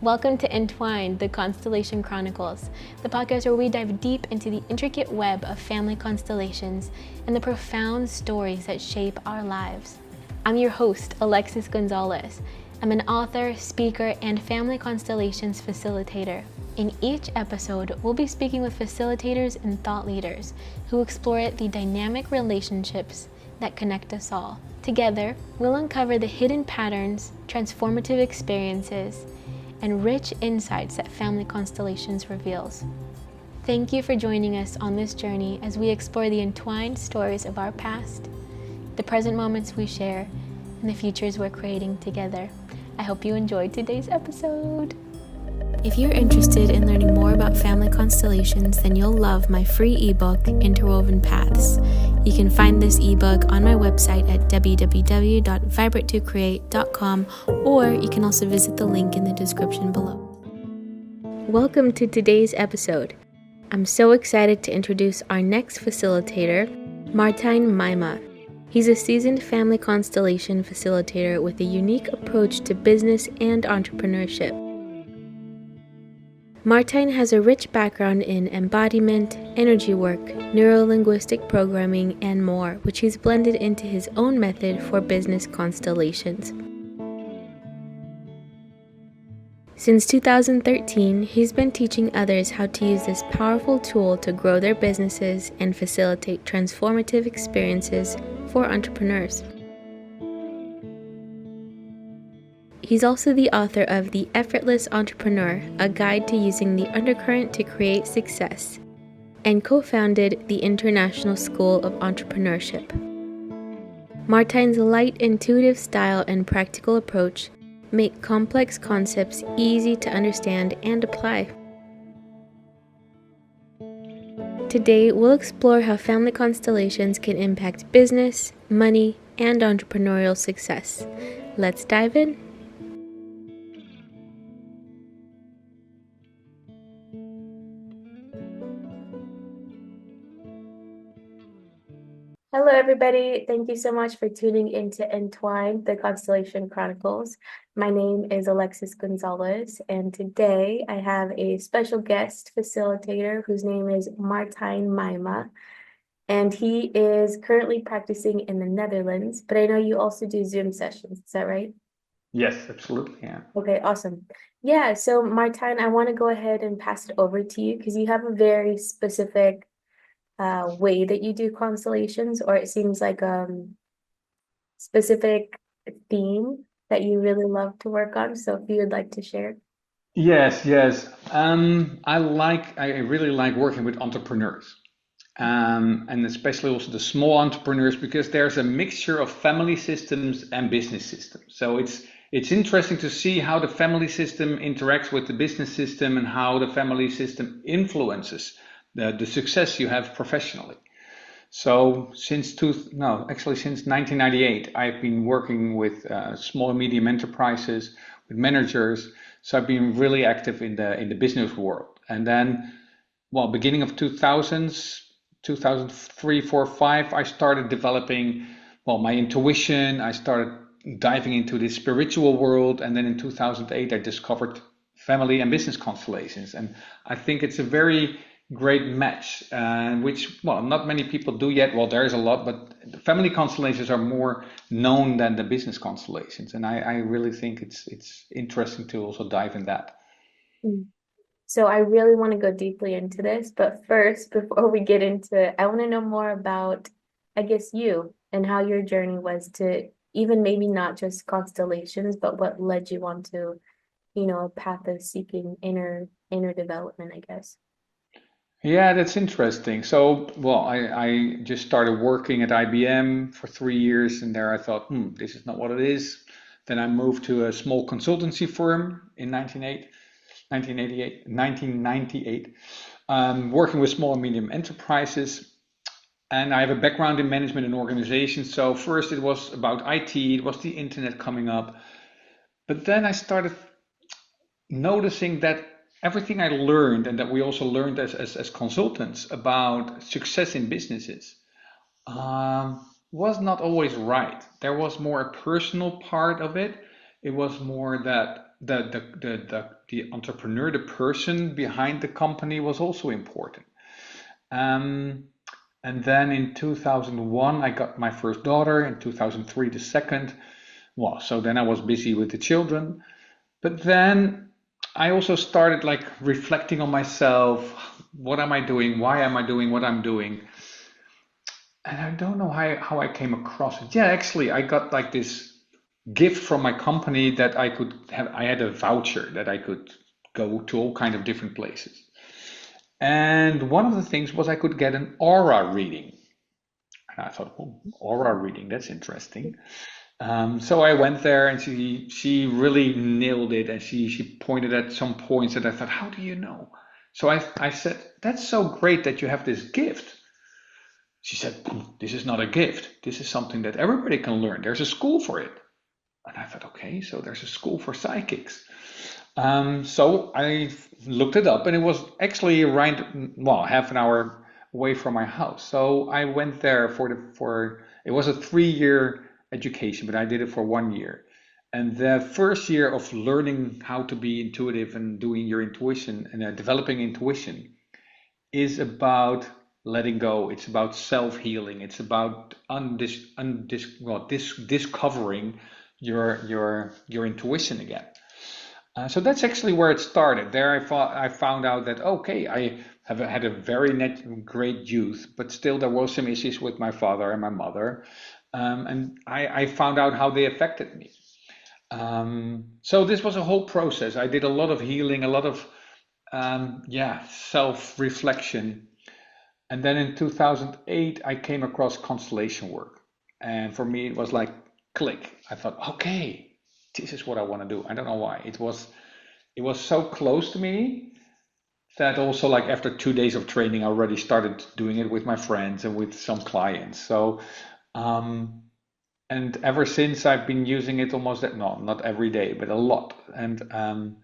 Welcome to Entwined, the Constellation Chronicles, the podcast where we dive deep into the intricate web of family constellations and the profound stories that shape our lives. I'm your host, Alexis Gonzalez. I'm an author, speaker, and family constellations facilitator. In each episode, we'll be speaking with facilitators and thought leaders who explore the dynamic relationships that connect us all. Together, we'll uncover the hidden patterns, transformative experiences, and rich insights that family constellations reveals. Thank you for joining us on this journey as we explore the entwined stories of our past, the present moments we share, and the futures we're creating together. I hope you enjoyed today's episode. If you're interested in learning more about family constellations, then you'll love my free ebook, Interwoven Paths. You can find this ebook on my website at www.vibratecreate.com, or you can also visit the link in the description below. Welcome to today's episode. I'm so excited to introduce our next facilitator, Martijn Meima. He's a seasoned family constellation facilitator with a unique approach to business and entrepreneurship. Martijn has a rich background in embodiment, energy work, neuro-linguistic programming, and more, which he's blended into his own method for business constellations. Since 2013, he's been teaching others how to use this powerful tool to grow their businesses and facilitate transformative experiences for entrepreneurs. He's also the author of The Effortless Entrepreneur, a guide to using the undercurrent to create success, and co-founded the International School of Entrepreneurship. Martijn's light, intuitive style and practical approach make complex concepts easy to understand and apply. Today, we'll explore how family constellations can impact business, money, and entrepreneurial success. Let's dive in. Hello, everybody. Thank you so much for tuning into Entwined, the Constellation Chronicles. My name is Alexis Gonzalez, and today I have a special guest facilitator whose name is Martijn Meima, and he is currently practicing in the Netherlands, but I know you also do Zoom sessions. Is that right? Yes, absolutely. Yeah. Okay, awesome. Yeah, so Martijn, I want to go ahead and pass it over to you because you have a very specific way that you do constellations, or it seems like specific theme that you really love to work on. So if you would like to share. Yes. I really like working with entrepreneurs, and especially also the small entrepreneurs, because there's a mixture of family systems and business systems. So it's interesting to see how the family system interacts with the business system and how the family system influences the success you have professionally. So since 1998, I've been working with small and medium enterprises, with managers. So I've been really active in the business world. And then, beginning of 2000s, 2003, 4, 5, I started developing, my intuition. I started diving into the spiritual world. And then in 2008, I discovered family and business constellations. And I think it's a very great match, which not many people do yet. Well, there is a lot, but the family constellations are more known than the business constellations, and I really think it's interesting to also dive in that. So I really want to go deeply into this, but first, before we get into it, I want to know more about, I guess, you and how your journey was to even maybe not just constellations, but what led you on to, a path of seeking inner development, I guess. Yeah, that's interesting. So, I just started working at IBM for 3 years, and there I thought, this is not what it is. Then I moved to a small consultancy firm in 1998, working with small and medium enterprises. And I have a background in management and organization. So first it was about IT, it was the internet coming up. But then I started noticing that everything I learned, and that we also learned as consultants about success in businesses, was not always right. There was more a personal part of it. It was more that the entrepreneur, the person behind the company was also important. And then in 2001, I got my first daughter. In 2003, the second. Well, so then I was busy with the children. But then I also started like reflecting on myself. What am I doing? Why am I doing what I'm doing? And I don't know how I came across it. Yeah, actually, I got like this gift from my company that I could have. I had a voucher that I could go to all kind of different places. And one of the things was I could get an aura reading. And I thought, oh, aura reading, that's interesting. So I went there and she really nailed it, and she pointed at some points that I thought, how do you know? So I said, that's so great that you have this gift. She said, this is not a gift. This is something that everybody can learn. There's a school for it. And I thought, okay, so there's a school for psychics. So I looked it up, and it was actually around, well, half an hour away from my house. So I went there for it was a 3-year education, but I did it for 1 year. And the first year of learning how to be intuitive and doing your intuition and developing intuition is about letting go. It's about self-healing. It's about discovering your intuition again. So that's actually where it started. There I found out that, okay, I have had a very great youth, but still there were some issues with my father and my mother. And I found out how they affected me. So this was a whole process. I did a lot of healing, a lot of self-reflection. And then in 2008, I came across constellation work. And for me, it was like click. I thought, okay, this is what I want to do. I don't know why. It was so close to me that also, like, after 2 days of training, I already started doing it with my friends and with some clients. So and ever since, I've been using it almost not every day, but a lot. And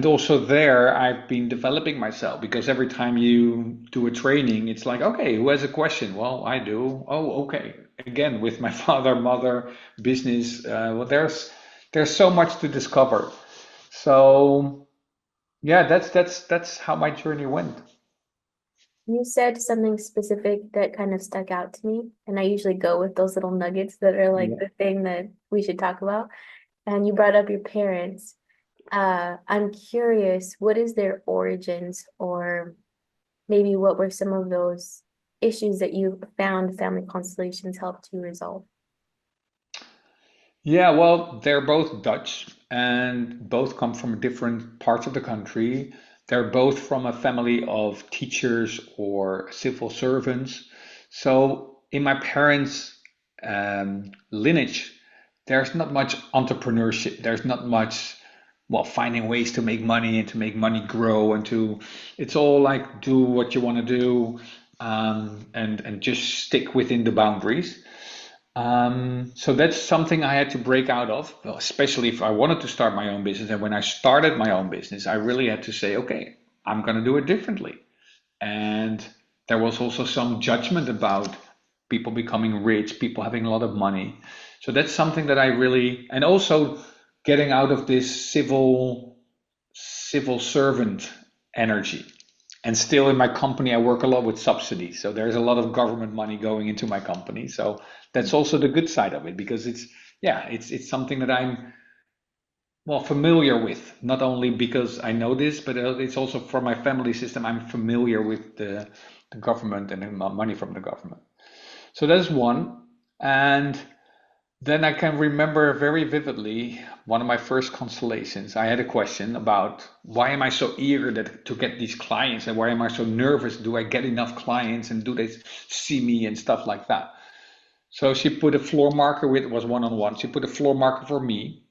also there, I've been developing myself, because every time you do a training, it's like, okay, who has a question? Well, I do. Oh, okay. Again, with my father, mother, business. Well, there's so much to discover. So yeah, that's how my journey went. You said something specific that kind of stuck out to me, and I usually go with those little nuggets that are like the thing that we should talk about. And you brought up your parents. I'm curious, what is their origins, or maybe what were some of those issues that you found family constellations helped you resolve? Yeah, well, they're both Dutch and both come from different parts of the country. They're both from a family of teachers or civil servants. So in my parents' lineage, there's not much entrepreneurship. There's not much, well, finding ways to make money and to make money grow it's all like do what you want to do, and just stick within the boundaries. So that's something I had to break out of, well, especially if I wanted to start my own business. And when I started my own business, I really had to say, okay, I'm going to do it differently. And there was also some judgment about people becoming rich, people having a lot of money. So that's something that I really, and also getting out of this civil servant energy. And still in my company, I work a lot with subsidies. So there's a lot of government money going into my company. So that's also the good side of it, because it's something that I'm, well, familiar with, not only because I know this, but it's also from my family system. I'm familiar with the government and the money from the government. So that's one. And then I can remember very vividly one of my first constellations. I had a question about why am I so eager to get these clients, and why am I so nervous? Do I get enough clients, and do they see me and stuff like that? So she put a floor marker it was one-on-one. She put a floor marker for me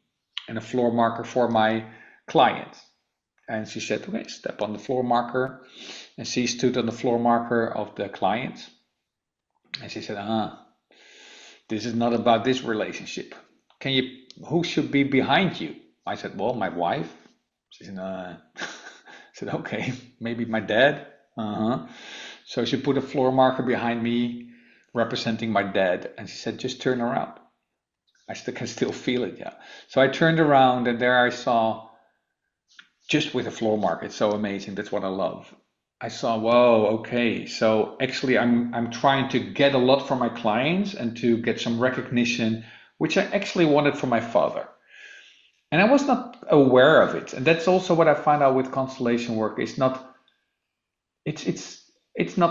and a floor marker for my client. And she said, okay, step on the floor marker. And she stood on the floor marker of the client. And she said, this is not about this relationship. Who should be behind you? I said, well, my wife. She said, I said, okay, maybe my dad. So she put a floor marker behind me representing my dad, and she said, just turn around. I still can still feel it, yeah. So I turned around and there I saw, just with a floor mark, it's so amazing. That's what I love. I saw, whoa, okay. So actually I'm trying to get a lot from my clients and to get some recognition, which I actually wanted from my father. And I was not aware of it. And that's also what I find out with constellation work. It's not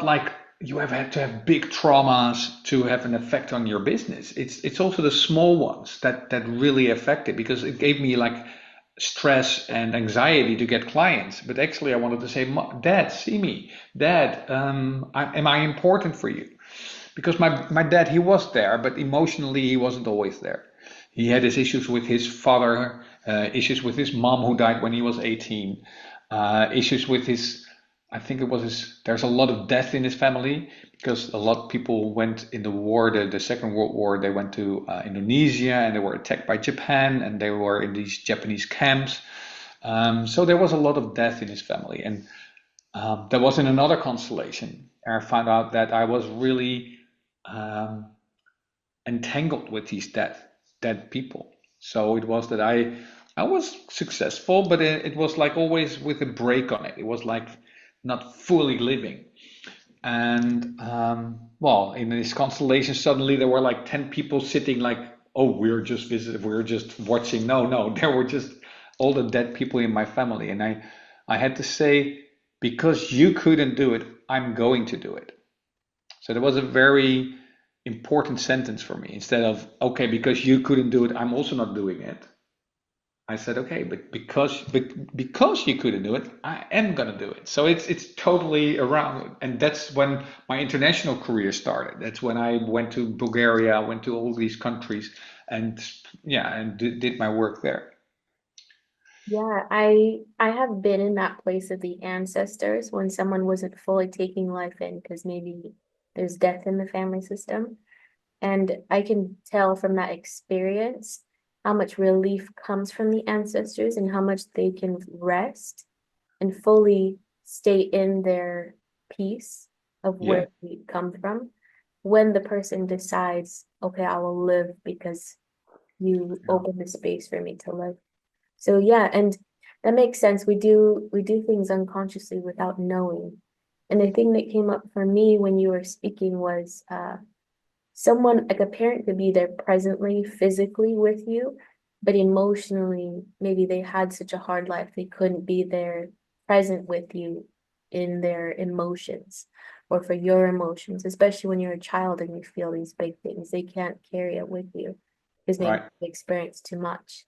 like you have had to have big traumas to have an effect on your business. It's also the small ones that really affect it, because it gave me like stress and anxiety to get clients. But actually, I wanted to say, Dad, see me, Dad. Am I important for you? Because my dad, he was there, but emotionally he wasn't always there. He had his issues with his father, issues with his mom who died when he was 18, issues with his, I think it was his, there's a lot of death in his family because a lot of people went in the war, the Second World War, they went to Indonesia and they were attacked by Japan and they were in these Japanese camps. So there was a lot of death in his family. And there was in another constellation. And I found out that I was really um, entangled with these dead people. So it was that I was successful, but it was like always with a break on it. It was like not fully living. And well, in this constellation, suddenly there were like 10 people sitting like, oh, we're just visiting, we're just watching. No, no, there were just all the dead people in my family. And I had to say, because you couldn't do it, I'm going to do it. So that was a very important sentence for me. Instead of, okay, because you couldn't do it, I'm also not doing it. I said, okay, but because you couldn't do it, I am gonna do it. So it's totally around, and that's when my international career started. That's when I went to Bulgaria, went to all these countries, and yeah, and did my work there. Yeah, I have been in that place of the ancestors when someone wasn't fully taking life in because maybe there's death in the family system. And I can tell from that experience how much relief comes from the ancestors and how much they can rest and fully stay in their peace of Yeah, where we come from when the person decides, okay, I will live because you yeah, open the space for me to live. So yeah, and that makes sense. We do things unconsciously without knowing. And the thing that came up for me when you were speaking was someone like a parent could be there presently, physically with you, but emotionally, maybe they had such a hard life they couldn't be there present with you in their emotions or for your emotions, especially when you're a child and you feel these big things. They can't carry it with you because maybe right. they experienced too much.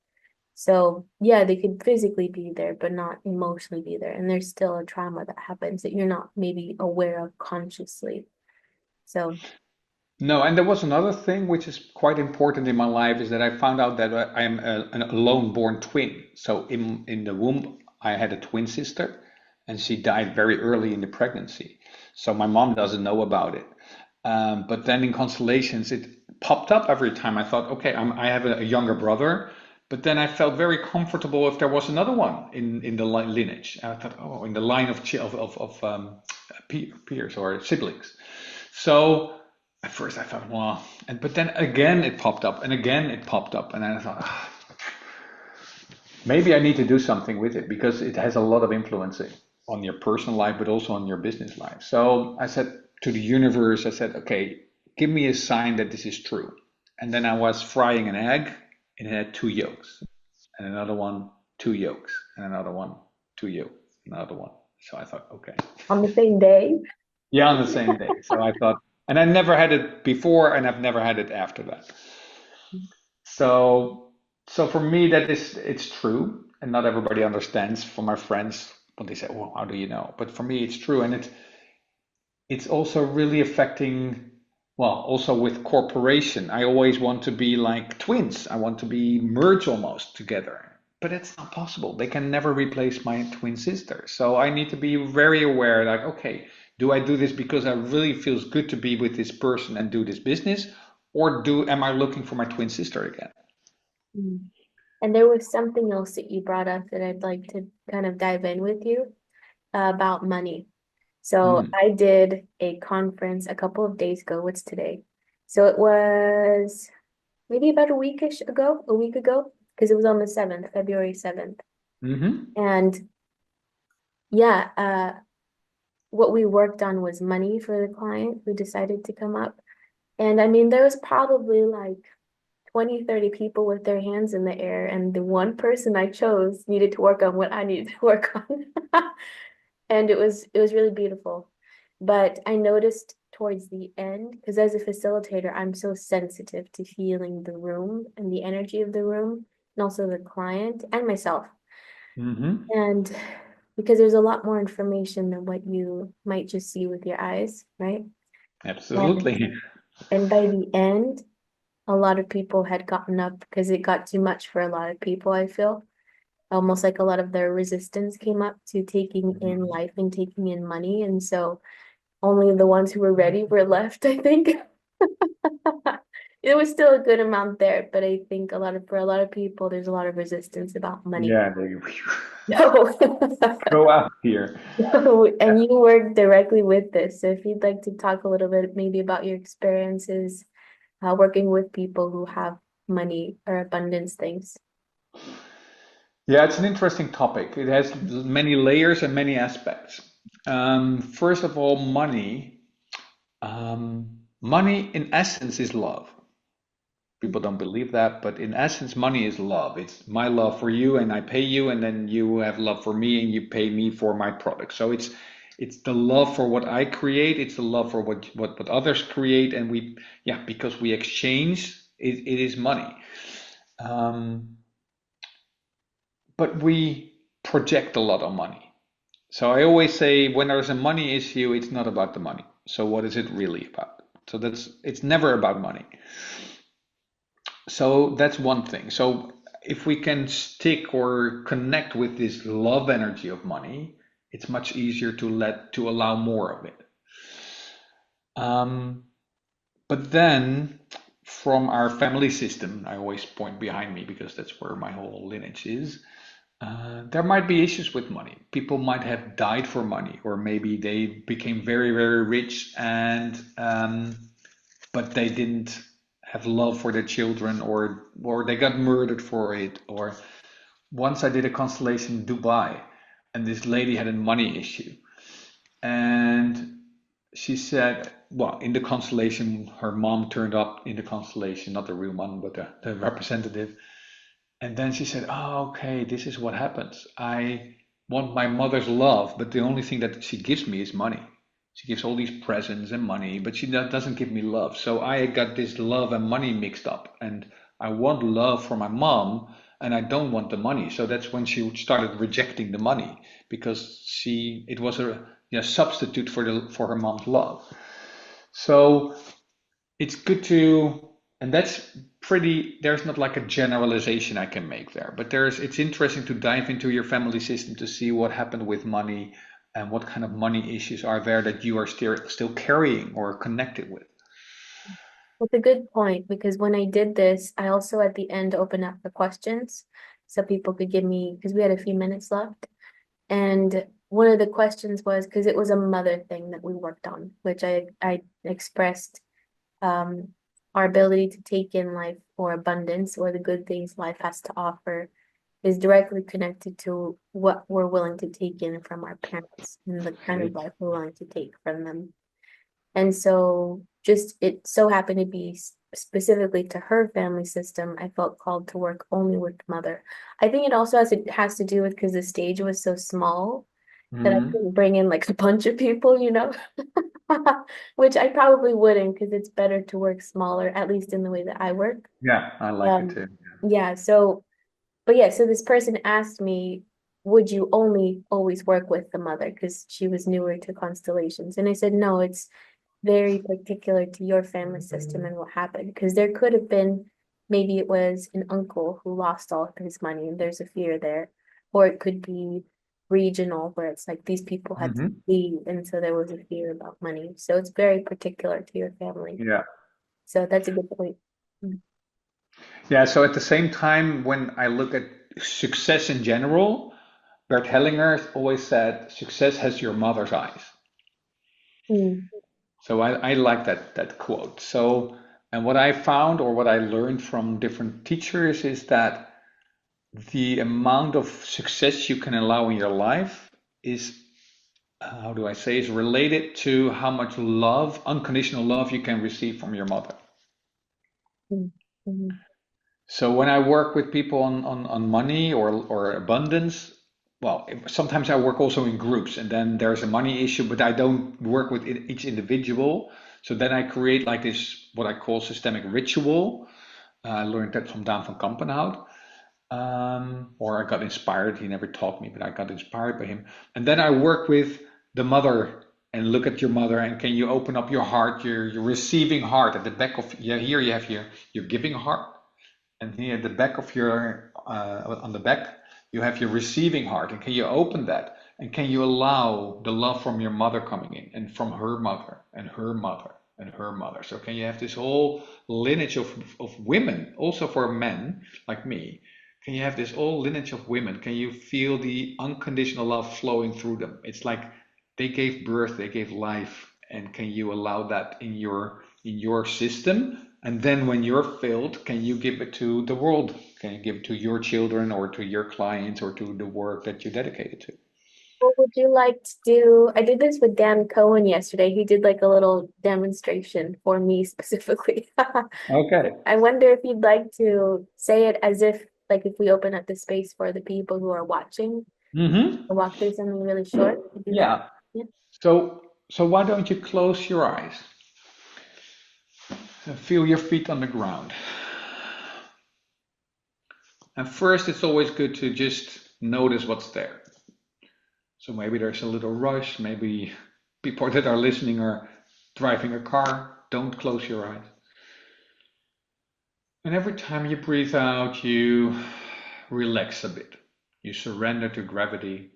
So yeah, they could physically be there, but not emotionally be there. And there's still a trauma that happens that you're not maybe aware of consciously. So No, and there was another thing which is quite important in my life is that I found out that I am an alone born twin. So in the womb, I had a twin sister, and she died very early in the pregnancy. So my mom doesn't know about it. But then in constellations, it popped up every time. I thought, okay, I have a younger brother, but then I felt very comfortable if there was another one in the lineage. And I thought, oh, in the line of peers or siblings. So at first I thought, well, and but then again it popped up, and again it popped up, and I thought, ah, maybe I need to do something with it because it has a lot of influence on your personal life, but also on your business life. So I said to the universe, I said, okay, give me a sign that this is true. And then I was frying an egg, and it had two yolks, and another one, two yolks, and another one, two yolks, another one. So I thought, okay. on the same day. Yeah, on the same day. So I thought, and I never had it before, and I've never had it after that. So, so for me, that is, it's true, and not everybody understands. For my friends, when they say, "Well, how do you know?" But for me, it's true, and it's also really affecting. Well, also with corporation, I always want to be like twins. I want to be merge almost together, but it's not possible. They can never replace my twin sister. So I need to be very aware. Like, okay, do I do this because I really feels good to be with this person and do this business, or do am I looking for my twin sister again? Mm. And there was something else that you brought up that I'd like to kind of dive in with you about money. So Mm, I did a conference a couple of days ago. What's today? So it was maybe about a week ago, because it was on the 7th, February 7th. Mm-hmm. And yeah, what we worked on was money for the client who decided to come up. And I mean, there was probably like 20, 30 people with their hands in the air, and the one person I chose needed to work on what I needed to work on. And it was really beautiful. But I noticed towards the end, because as a facilitator, I'm so sensitive to feeling the room and the energy of the room, and also the client and myself. Mm-hmm. And because there's a lot more information than what you might just see with your eyes, right? And Absolutely. and by the end, a lot of people had gotten up because it got too much for a lot of people, I feel. Almost like a lot of their resistance came up to taking in Mhm. life and taking in money. And so only the ones who were ready were left, I think. It was still a good amount there, but I think for a lot of people, there's a lot of resistance about money. Yeah, they No. go out here. No, and you work directly with this. So if you'd like to talk a little bit maybe about your experiences working with people who have money or abundance things. Yeah, it's an interesting topic. It has many layers and many aspects. First of all, money. Money, in essence, is love. People don't believe that, but in essence, money is love. It's my love for you, and I pay you, and then you have love for me, and you pay me for my product. So it's the love for what I create. It's the love for what others create, and yeah, because we exchange, it is money. Um, but we project a lot on money. So I always say when there's a money issue, it's not about the money. So what is it really about? So it's never about money. So that's one thing. So if we can stick or connect with this love energy of money, it's much easier to allow more of it. Um, but then from our family system, I always point behind me because that's where my whole lineage is. There might be issues with money. People might have died for money, or maybe they became very, very rich and but they didn't have love for their children, or they got murdered for it. Or once I did a constellation in Dubai, and this lady had a money issue, and she said, well, in the constellation, her mom turned up in the constellation, not the real one, but the representative. And then she said, oh, okay, this is what happens. I want my mother's love, but the only thing that she gives me is money. She gives all these presents and money, but she doesn't give me love. So I got this love and money mixed up. And I want love for my mom, and I don't want the money. So that's when she started rejecting the money because it was a substitute for her mom's love. So it's good to, and that's there's not like a generalization I can make there, but it's interesting to dive into your family system to see what happened with money and what kind of money issues are there that you are still carrying or connected with. That's a good point because when I did this, I also at the end opened up for questions so people could give me, because we had a few minutes left. And one of the questions was because it was a mother thing that we worked on, which I expressed um, our ability to take in life or abundance or the good things life has to offer is directly connected to what we're willing to take in from our parents and the kind of Okay. life we're willing to take from them. And so just it so happened to be specifically to her family system, I felt called to work only with the mother. I think it also has to do with because the stage was so small that I Hmm. couldn't bring in like a bunch of people, which I probably wouldn't because it's better to work smaller, at least in the way that I work. Yeah, I like it Um, too. yeah, so but yeah, so this person asked me, would you only always work with the mother? Because she was newer to constellations. And I said, no, it's very particular to your family system and what happened. Because there could have been, maybe it was an uncle who lost all of his money and there's a fear there. Or it could be regional where it's like these people had to Hmm. leave and so there was a fear about money. So it's very particular to your family. Yeah. So that's a good point. Yeah. So at the same time, when I look at success in general, Bert Hellinger always said, success has your mother's eyes. Mm. So I like that quote. So And what I found or what I learned from different teachers is that the amount of success you can allow in your life is, how do I say, is related to how much love, unconditional love, you can receive from your mother. Mm-hmm. So when I work with people on money or abundance, well, sometimes I work also in groups and then there's a money issue, but I don't work with each individual. So then I create like this, what I call systemic ritual. I learned that from Daan van Kampenhout. Or I got inspired. He never taught me, but I got inspired by him. And then I work with the mother and look at your mother and can you open up your heart, your receiving heart at the back of, yeah, here you have your giving heart. And here at the back of your, on the back, you have your receiving heart. And can you open that? And can you allow the love from your mother coming in and from her mother and her mother and her mother? So can you have this whole lineage of women, also for men like me? Can you have this whole lineage of women? Can you feel the unconditional love flowing through them? It's like they gave birth, they gave life. And can you allow that in your system? And then when you're filled, can you give it to the world? Can you give it to your children or to your clients or to the work that you dedicated to? What would you like to do? I did this with Dan Cohen yesterday. He did like a little demonstration for me specifically. Okay. I wonder if you'd like to say it as if, like, if we open up the space for the people who are watching, Mm-hmm. walk through something really short. Do that. Yeah. Yeah. So why don't you close your eyes and feel your feet on the ground? And first, it's always good to just notice what's there. So maybe there's a little rush. Maybe people that are listening are driving a car. Don't close your eyes. And every time you breathe out, you relax a bit. You surrender to gravity.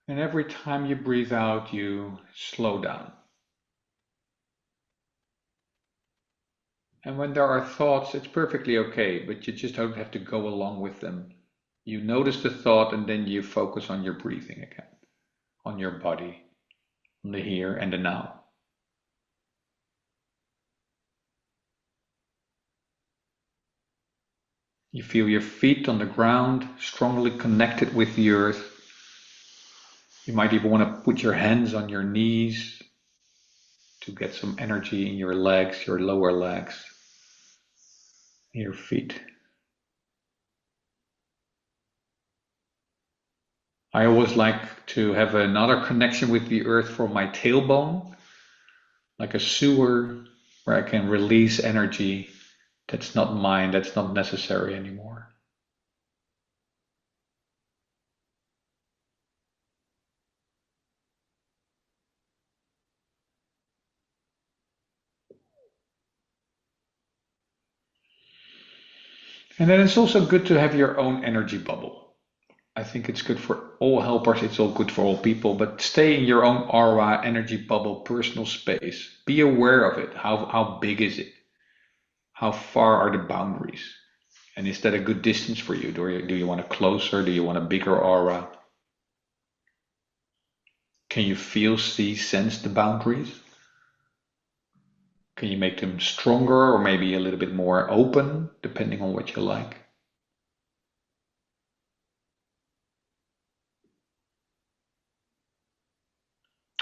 And every time you breathe out, you slow down. And when there are thoughts, it's perfectly okay, but you just don't have to go along with them. You notice the thought and then you focus on your breathing again, on your body, on the here and the now. You feel your feet on the ground, strongly connected with the earth. You might even want to put your hands on your knees to get some energy in your legs, your lower legs, your feet. I always like to have another connection with the earth for my tailbone, like a sewer where I can release energy that's not mine, that's not necessary anymore. And then it's also good to have your own energy bubble. I think it's good for all helpers, it's all good for all people, but stay in your own aura, energy bubble, personal space. Be aware of it. How big is it? How far are the boundaries? And is that a good distance for you? Do you want a closer? Do you want a bigger aura? Can you feel, see, sense the boundaries? Can you make them stronger or maybe a little bit more open, depending on what you like?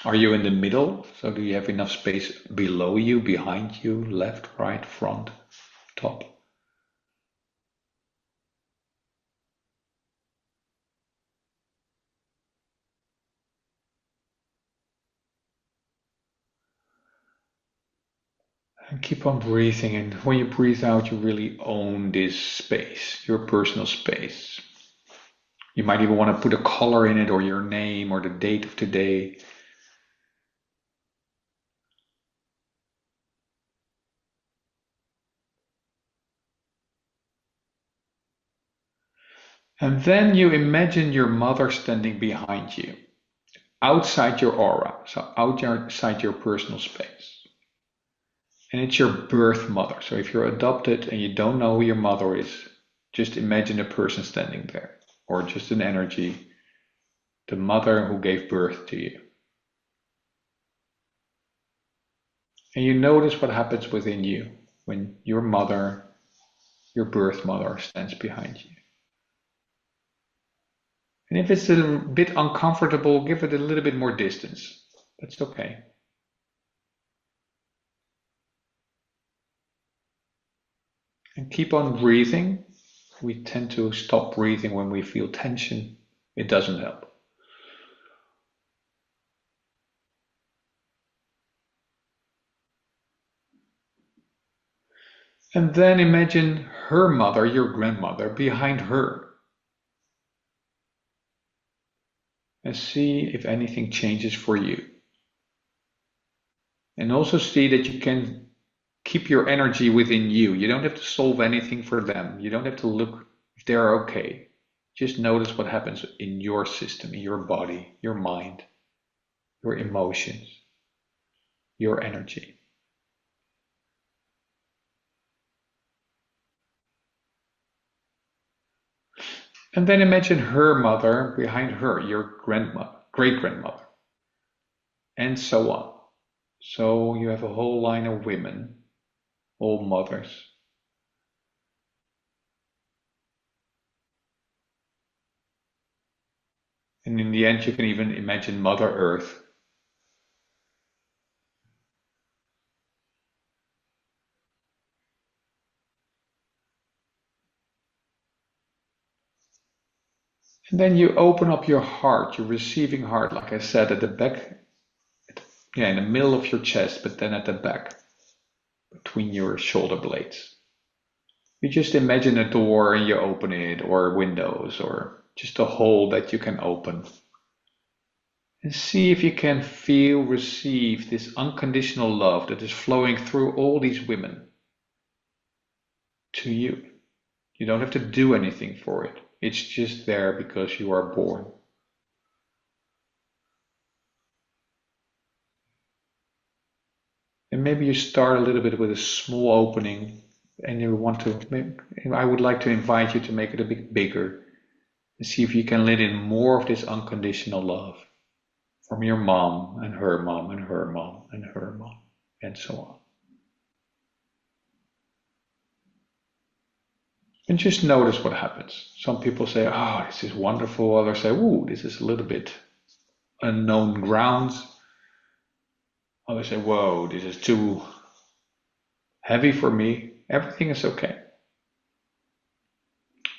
Are you in the middle? So do you have enough space below you, behind you, left, right, front, top? And keep on breathing. And when you breathe out, you really own this space, your personal space. You might even want to put a color in it or your name or the date of today. And then you imagine your mother standing behind you, outside your aura, so outside your personal space. And it's your birth mother. So if you're adopted and you don't know who your mother is, just imagine a person standing there, or just an energy, the mother who gave birth to you. And you notice what happens within you when your mother, your birth mother, stands behind you. And if it's a bit uncomfortable, give it a little bit more distance. That's okay. And keep on breathing. We tend to stop breathing when we feel tension. It doesn't help. And then imagine her mother, your grandmother, behind her. And see if anything changes for you. And also see that you can keep your energy within you. You don't have to solve anything for them. You don't have to look if they're okay. Just notice what happens in your system, in your body, your mind, your emotions, your energy. And then imagine her mother behind her, your grandmother, great-grandmother, and so on. So you have a whole line of women, all mothers. And in the end, you can even imagine Mother Earth. And then you open up your heart, your receiving heart, like I said, at the back, in the middle of your chest, but then at the back, between your shoulder blades. You just imagine a door and you open it, or windows, or just a hole that you can open. And see if you can feel, receive this unconditional love that is flowing through all these women to you. You don't have to do anything for it. It's just there because you are born. And maybe you start a little bit with a small opening, and I would like to invite you to make it a bit bigger and see if you can let in more of this unconditional love from your mom and her mom and her mom and her mom and so on. And just notice what happens. Some people say, oh, this is wonderful. Others say, ooh, this is a little bit unknown grounds. Others say, whoa, this is too heavy for me. Everything is okay.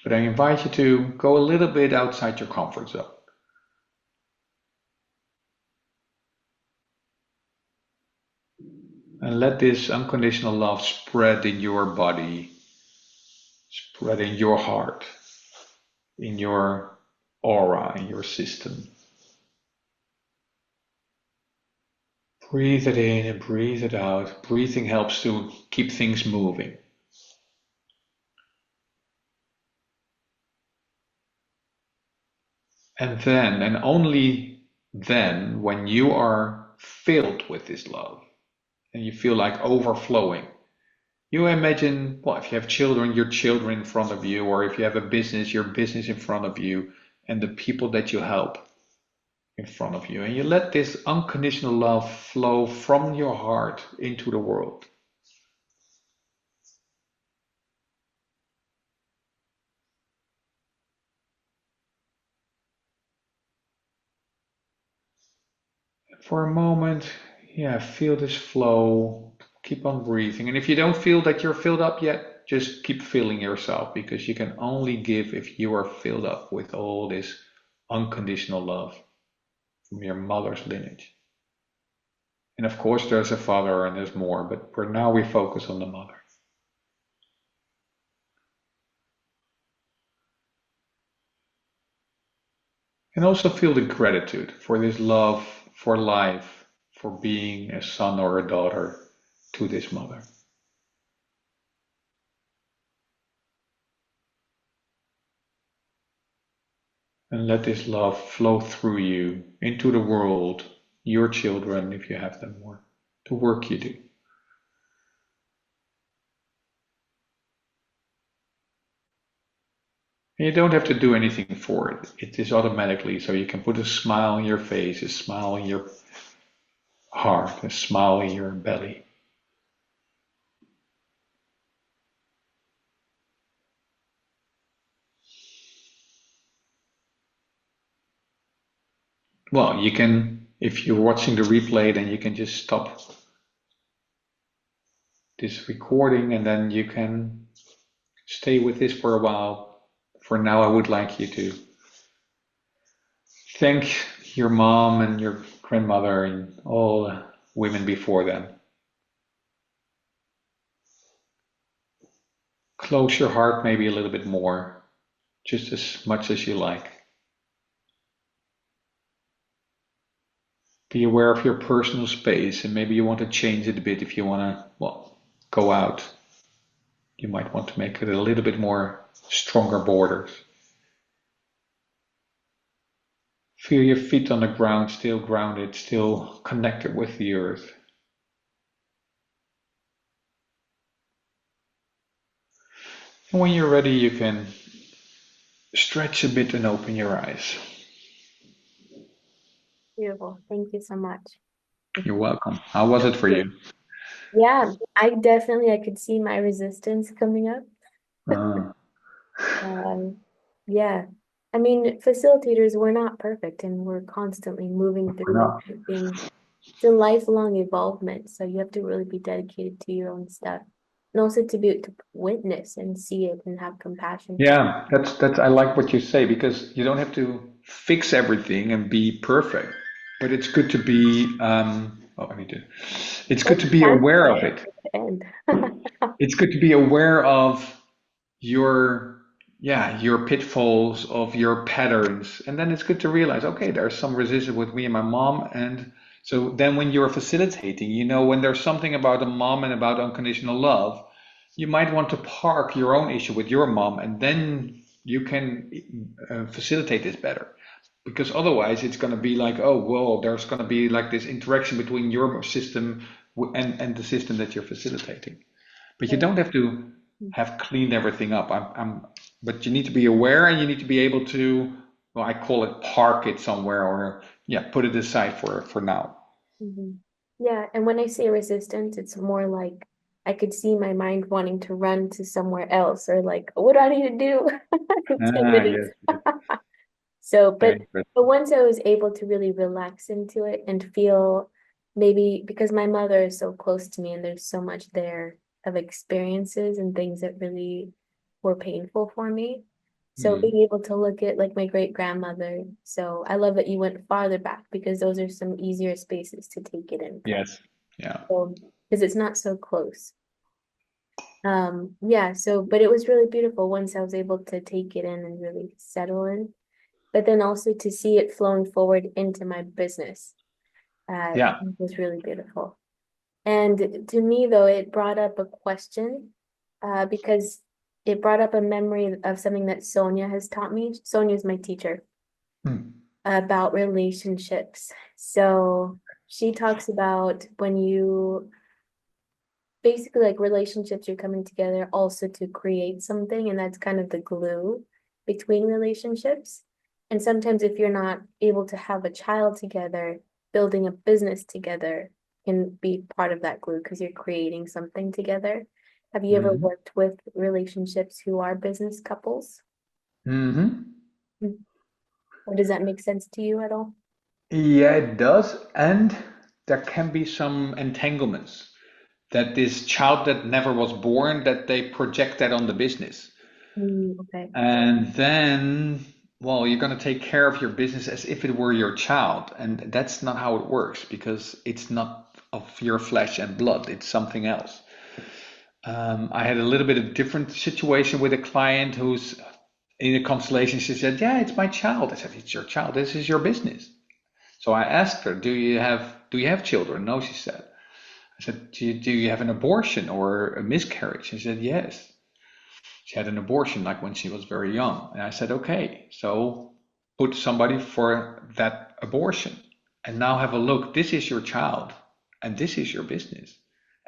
But I invite you to go a little bit outside your comfort zone. And let this unconditional love spread in your body, spread in your heart, in your aura, in your system. Breathe it in and breathe it out. Breathing helps to keep things moving. And then, and only then, when you are filled with this love and you feel like overflowing, you imagine, well, if you have children, your children in front of you, or if you have a business, your business in front of you, and the people that you help in front of you. And you let this unconditional love flow from your heart into the world. For a moment, feel this flow. Keep on breathing. And if you don't feel that you're filled up yet, just keep filling yourself, because you can only give if you are filled up with all this unconditional love from your mother's lineage. And of course, there's a father and there's more, but for now we focus on the mother. And also feel the gratitude for this love, for life, for being a son or a daughter to this mother. And let this love flow through you into the world, your children, if you have them more, the work you do. And you don't have to do anything for it. It is automatically, so you can put a smile on your face, a smile in your heart, a smile in your belly. Well, you can, if you're watching the replay, then you can just stop this recording and then you can stay with this for a while. For now, I would like you to thank your mom and your grandmother and all the women before them. Close your heart maybe a little bit more, just as much as you like. Be aware of your personal space, and maybe you want to change it a bit if you want to, well, go out. You might want to make it a little bit more stronger borders. Feel your feet on the ground, still grounded, still connected with the earth. And when you're ready, you can stretch a bit and open your eyes. Beautiful. Thank you so much. You're welcome. How was it for you? Yeah, I could see my resistance coming up. Uh, Um, yeah. I mean, facilitators, we're not perfect and we're constantly moving or through not? being it's a lifelong involvement. So you have to really be dedicated to your own stuff. And also to be to witness and see it and have compassion for Yeah, that's. I like what you say because you don't have to fix everything and be perfect, but it's good to be. Oh, I need to. It's good it. to be aware of it. And It's good to be aware of your, yeah, your pitfalls, of your patterns, and then it's good to realize, okay, there's some resistance with me and my mom, and so then when you're facilitating, when there's something about a mom and about unconditional love, you might want to park your own issue with your mom, and then you can facilitate this better. Because otherwise, it's going to be like, oh, well, there's going to be like this interaction between your system and the system that you're facilitating. But you don't have to have cleaned everything up. But you need to be aware and you need to be able to, well, I call it park it somewhere or, yeah, put it aside for now. Mhm. Yeah, and when I say resistance, it's more like I could see my mind wanting to run to somewhere else or like, what do I need to do in 10 Ah, minutes? yes, yes. So, Yeah, but once I was able to really relax into it and feel maybe because my mother is so close to me and there's so much there of experiences and things that really were painful for me. So Hmm. being able to look at like my great grandmother. So I love that you went farther back because those are some easier spaces to take it in from. Yes. Yeah. So because it's not so close. Yeah, so but it was really beautiful once I was able to take it in and really settle in, but then also to see it flowing forward into my business Yeah. was really beautiful. And to me, though, it brought up a question because it brought up a memory of something that Sonia has taught me. Sonia is my teacher Hmm. about relationships. So she talks about when you basically like relationships, you're coming together also to create something, and that's kind of the glue between relationships. And sometimes if you're not able to have a child together, building a business together can be part of that glue because you're creating something together. Have you ever Hmm. worked with relationships who are business couples? Hmm. Mm. Or does that make sense to you at all? Yeah, it does. And there can be some entanglements that this child that never was born, that they project that on the business. Okay. And then, well, you're going to take care of your business as if it were your child. And that's not how it works because it's not of your flesh and blood, it's something else. I had a little bit of different situation with a client who's in a constellation. She said, yeah, it's my child. I said, it's your child. This is your business. So I asked her, do you have children? No, she said. I said, do you have an abortion or a miscarriage? She said, yes. She had an abortion like when she was very young. And I said, okay, so put somebody for that abortion. And now have a look. This is your child, and this is your business.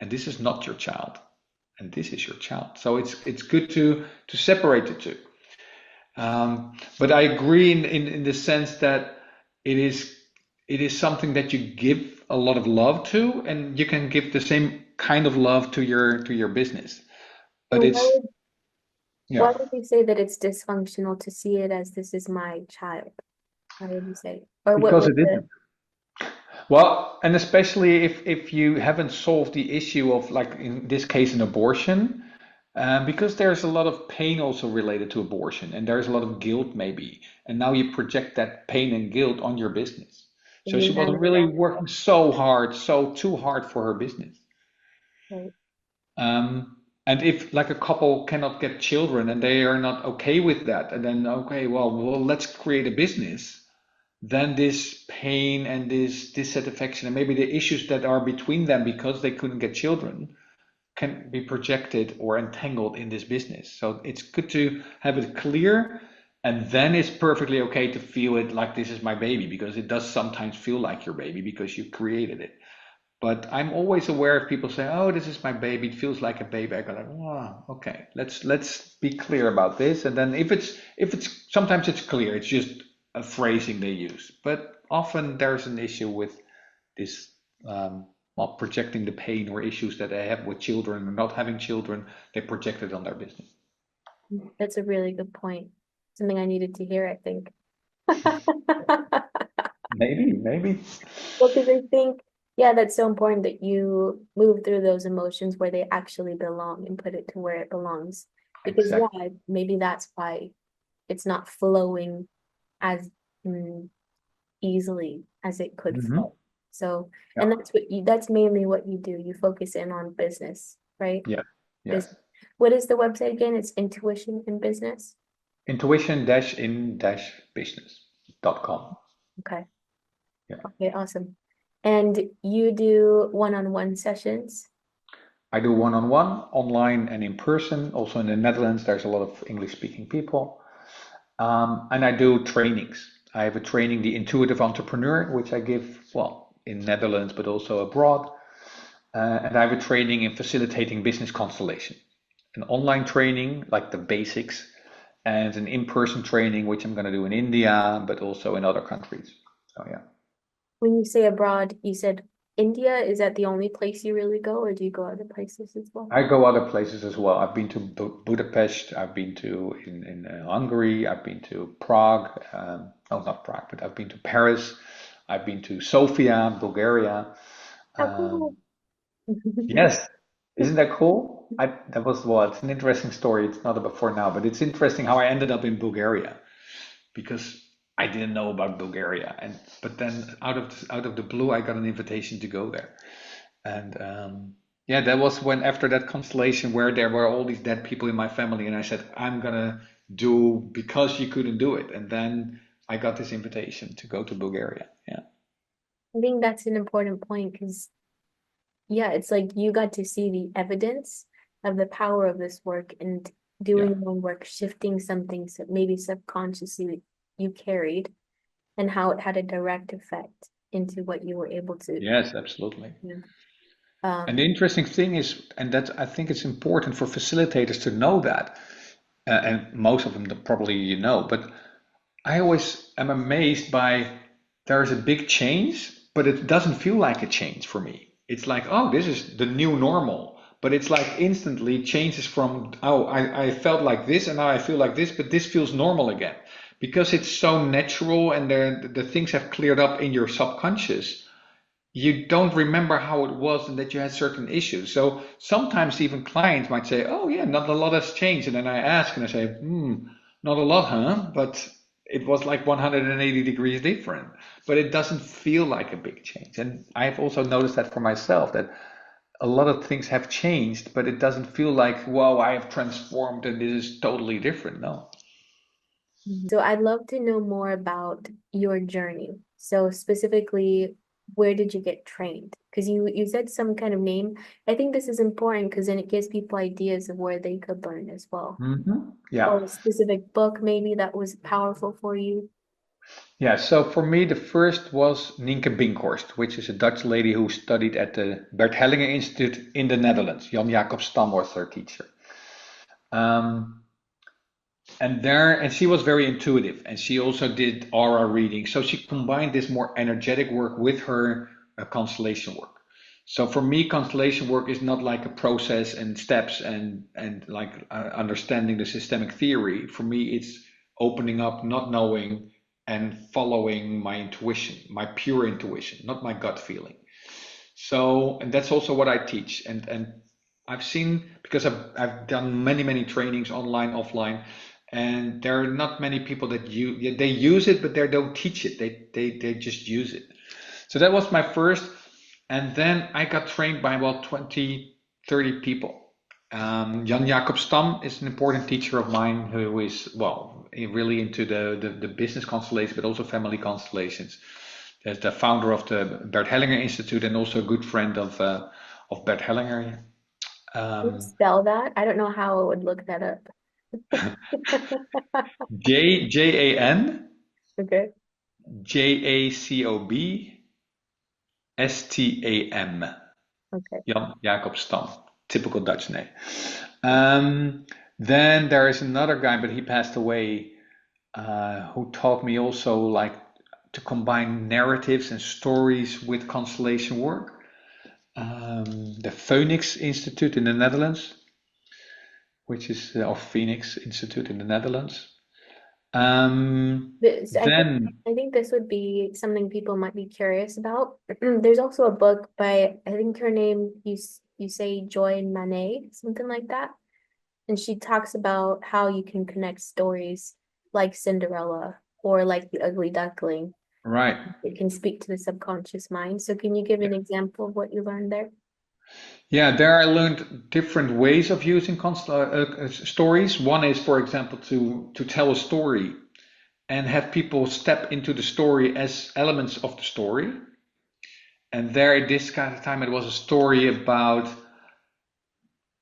And this is not your child, and this is your child. So it's good to separate the two. But I agree in the sense that it is it is something that you give a lot of love to, and you can give the same kind of love to your business. So But it's, why yeah. would you say that it's dysfunctional to see it as this is my child? How would you say? Or what because was it the, isn't. Well, and especially if you haven't solved the issue of, like in this case, an abortion, because there's a lot of pain also related to abortion, and there's a lot of guilt maybe, and now you project that pain and guilt on your business. So she you was handle really that, working so hard, so too hard for her business. right? And if like a couple cannot get children and they are not okay with that, and then okay, well, let's create a business, then this pain and this dissatisfaction and maybe the issues that are between them because they couldn't get children can be projected or entangled in this business. So it's good to have it clear, and then it's perfectly okay to feel it like this is my baby, because it does sometimes feel like your baby because you created it. But I'm always aware if people say, "Oh, this is my baby. It feels like a baby." I go like, "Oh, okay. Let's be clear about this." And then if it's sometimes it's clear. It's just a phrasing they use. But often there's an issue with this, well, projecting the pain or issues that they have with children or not having children. They project it on their business. That's a really good point. Something I needed to hear, I think. Maybe. Well, because I think, yeah, that's so important that you move through those emotions where they actually belong and put it to where it belongs. Because, Exactly. yeah, maybe that's why it's not flowing as mm, easily as it could Hmm. flow. So, and Yeah. that's mainly what you do. You focus in on business, right? Yeah. Business. Yes. What is the website again? It's Intuition in Business. Intuition-in-business.com. Okay. Yeah. Okay, awesome. And you do one-on-one sessions? I do one-on-one, online and in person. Also in the Netherlands, there's a lot of English-speaking people. And I do trainings. I have a training, the Intuitive Entrepreneur, which I give, well, in Netherlands, but also abroad. And I have a training in facilitating business constellation, an online training, like the basics, and an in-person training, which I'm going to do in India, but also in other countries. So yeah. When you say abroad, you said India, is that the only place you really go, or do you go other places as well? I go other places as well. I've been to Budapest. I've been to in Hungary. I've been to Prague. Oh, not Prague, but I've been to Paris. I've been to Sofia, Bulgaria. How cool. Um, yes, isn't that cool? That was, well, it's an interesting story. It's not about for now, but it's interesting how I ended up in Bulgaria, because I didn't know about Bulgaria, and but then out of the blue, I got an invitation to go there. And yeah, that was when, after that constellation where there were all these dead people in my family, and I said, I'm gonna do because you couldn't do it. And then I got this invitation to go to Bulgaria. Yeah. I think that's an important point because, yeah, it's like you got to see the evidence of the power of this work and Yeah. doing your own work, shifting something so maybe subconsciously you carried and how it had a direct effect into what you were able to, Yes, absolutely. you know. And the interesting thing is, and that I think it's important for facilitators to know that, and most of them probably but I always am amazed by, there's a big change, but it doesn't feel like a change for me. It's like, oh, this is the new normal. But it's like instantly changes from, oh, I felt like this and now I feel like this, but this feels normal again. Because it's so natural, and the things have cleared up in your subconscious, you don't remember how it was and that you had certain issues. So sometimes even clients might say, "Oh yeah, not a lot has changed," and then I ask and I say, not a lot, huh?" But it was like 180 degrees different. But it doesn't feel like a big change. And I've also noticed that for myself, that a lot of things have changed, but it doesn't feel like, "Whoa, I have transformed and this is totally different." No. So I'd love to know more about your journey. So specifically, where did you get trained? Because you said some kind of name. I think this is important because then it gives people ideas of where they could learn as well. Yeah. Or a specific book maybe that was powerful for you. Yeah, so for me, the first was Nienke Binkhorst, which is a Dutch lady who studied at the Bert Hellinger Institute in the Netherlands. Jan Jacob Stam was her teacher. Um, and she was very intuitive, and she also did aura reading. So she combined this more energetic work with her constellation work. So for me, constellation work is not like a process and steps and like understanding the systemic theory. For me, it's opening up, not knowing, and following my intuition, my pure intuition, not my gut feeling. So, and that's also what I teach. And I've seen, because I've done many trainings online, offline, and there are not many people that they use it, but they don't teach it. They just use it. So that was my first, and then I got trained by about 20, 30 people. Jan Jacob Stam is an important teacher of mine who is, well, really into the business constellation, but also family constellations. There's the founder of the Bert Hellinger Institute and also a good friend of Bert Hellinger. Can you spell that? I don't know how I would look that up. Jan Okay. Jacob Stam. Okay. Jan Jacob Stam. Typical Dutch name. Then there is another guy, but he passed away, who taught me also like to combine narratives and stories with constellation work. The Phoenix Institute in the Netherlands, which is or Phoenix Institute in the Netherlands. This, Then I think this would be something people might be curious about. There's also a book by, I think her name, you say Joy Manet, something like that. And she talks about how you can connect stories like Cinderella or like The Ugly Duckling. right. It can speak to the subconscious mind. So can you give an example of what you learned there? Yeah, there I learned different ways of using stories. One is, for example, to tell a story and have people step into the story as elements of the story. And there, at this kind of time, it was a story about,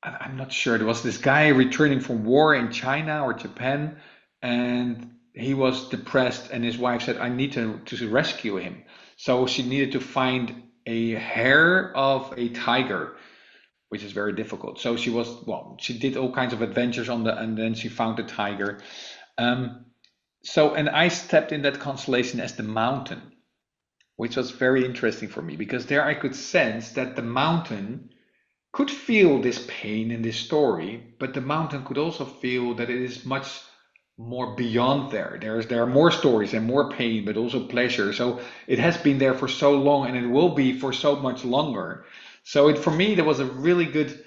I'm not sure, there was this guy returning from war in China or Japan, and he was depressed, and his wife said, I need to rescue him. So she needed to find a hair of a tiger, which is very difficult. So she did all kinds of adventures and then she found the tiger. And I stepped in that constellation as the mountain, which was very interesting for me because there I could sense that the mountain could feel this pain in this story, but the mountain could also feel that it is much more beyond there. There are more stories and more pain, but also pleasure. So it has been there for so long, and it will be for so much longer. So for me, there was a really good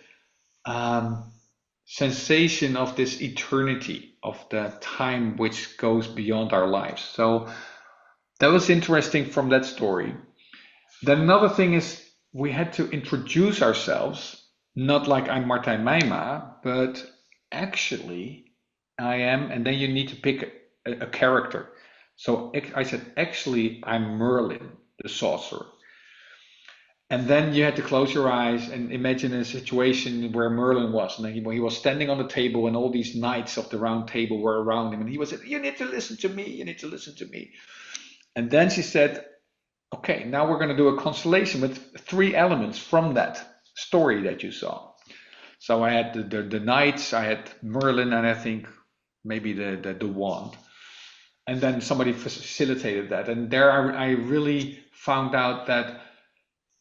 sensation of this eternity of the time which goes beyond our lives. So that was interesting from that story. Then another thing is we had to introduce ourselves, not like I'm Martijn Meima, but actually I am, and then you need to pick a character. So I said, actually, I'm Merlin, the sorcerer. And then you had to close your eyes and imagine a situation where Merlin was. And he was standing on the table, and all these knights of the round table were around him. And he was saying, you need to listen to me, you need to listen to me. And then she said, okay, now we're going to do a constellation with 3 elements from that story that you saw. So I had the knights, I had Merlin, and I think maybe the wand. And then somebody facilitated that. And there I really found out that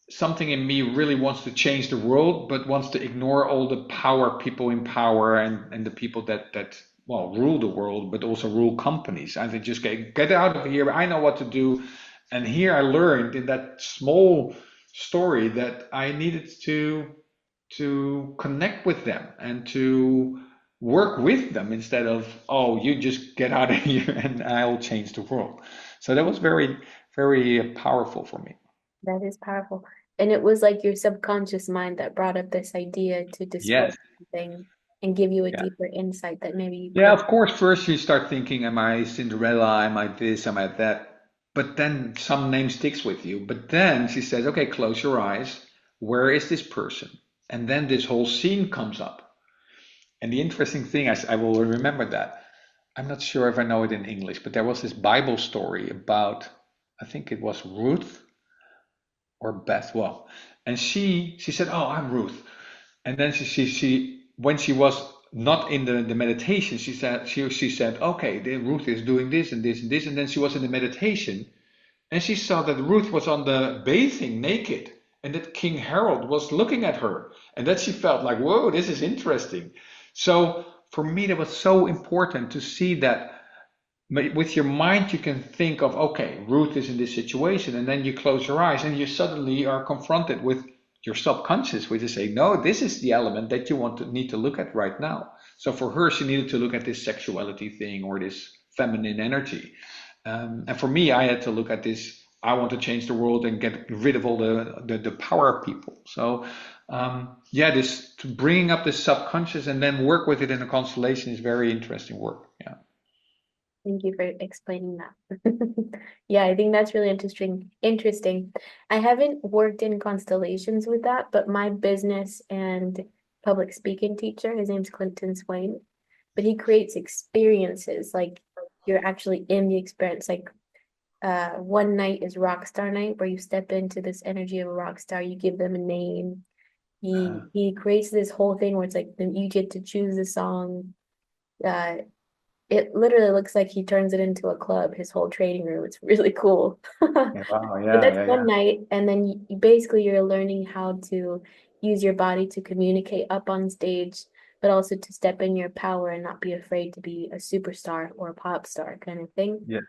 something in me really wants to change the world, but wants to ignore all the people in power and the people that rule the world, but also rule companies. I think just get out of here. I know what to do. And here I learned in that small story that I needed to connect with them and to work with them instead of, oh, you just get out of here and I'll change the world. So that was very, very powerful for me. That is powerful. And it was like your subconscious mind that brought up this idea to display Yes. something and give you a Yeah. deeper insight that maybe you Yeah, couldn't. of course, first you start thinking, am I Cinderella? Am I this? Am I that? But then some name sticks with you. But then she says, okay, close your eyes. Where is this person? And then this whole scene comes up. And the interesting thing, I will remember that. I'm not sure if I know it in English, but there was this Bible story about, I think it was Ruth or Beth. Well, and she said, oh, I'm Ruth. And then she when she was not in the meditation, she said, okay, then Ruth is doing this and this and this. And then she was in the meditation and she saw that Ruth was on the bathing naked and that King Harold was looking at her. And that she felt like, whoa, this is interesting. So for me, that was so important to see that but with your mind, you can think of, okay, Ruth is in this situation, and then you close your eyes and you suddenly are confronted with your subconscious, which is saying, no, this is the element that you need to look at right now. So for her, she needed to look at this sexuality thing or this feminine energy. And for me, I had to look at this. I want to change the world and get rid of all the power people. So yeah, this bringing up this subconscious and then work with it in a constellation is very interesting work. Yeah. Thank you for explaining that. Yeah, I think that's really interesting. Interesting. I haven't worked in constellations with that, but my business and public speaking teacher, his name's Clinton Swain, but he creates experiences like you're actually in the experience. Like one night is rock star night where you step into this energy of a rock star, you give them a name. He creates this whole thing where it's like then you get to choose the song. Uh, it literally looks like he turns it into a club, his whole training room. It's really cool. Yeah, wow, But yeah, that's yeah, one yeah. night, and then basically you're learning how to use your body to communicate up on stage, but also to step in your power and not be afraid to be a superstar or a pop star kind of thing. Yeah.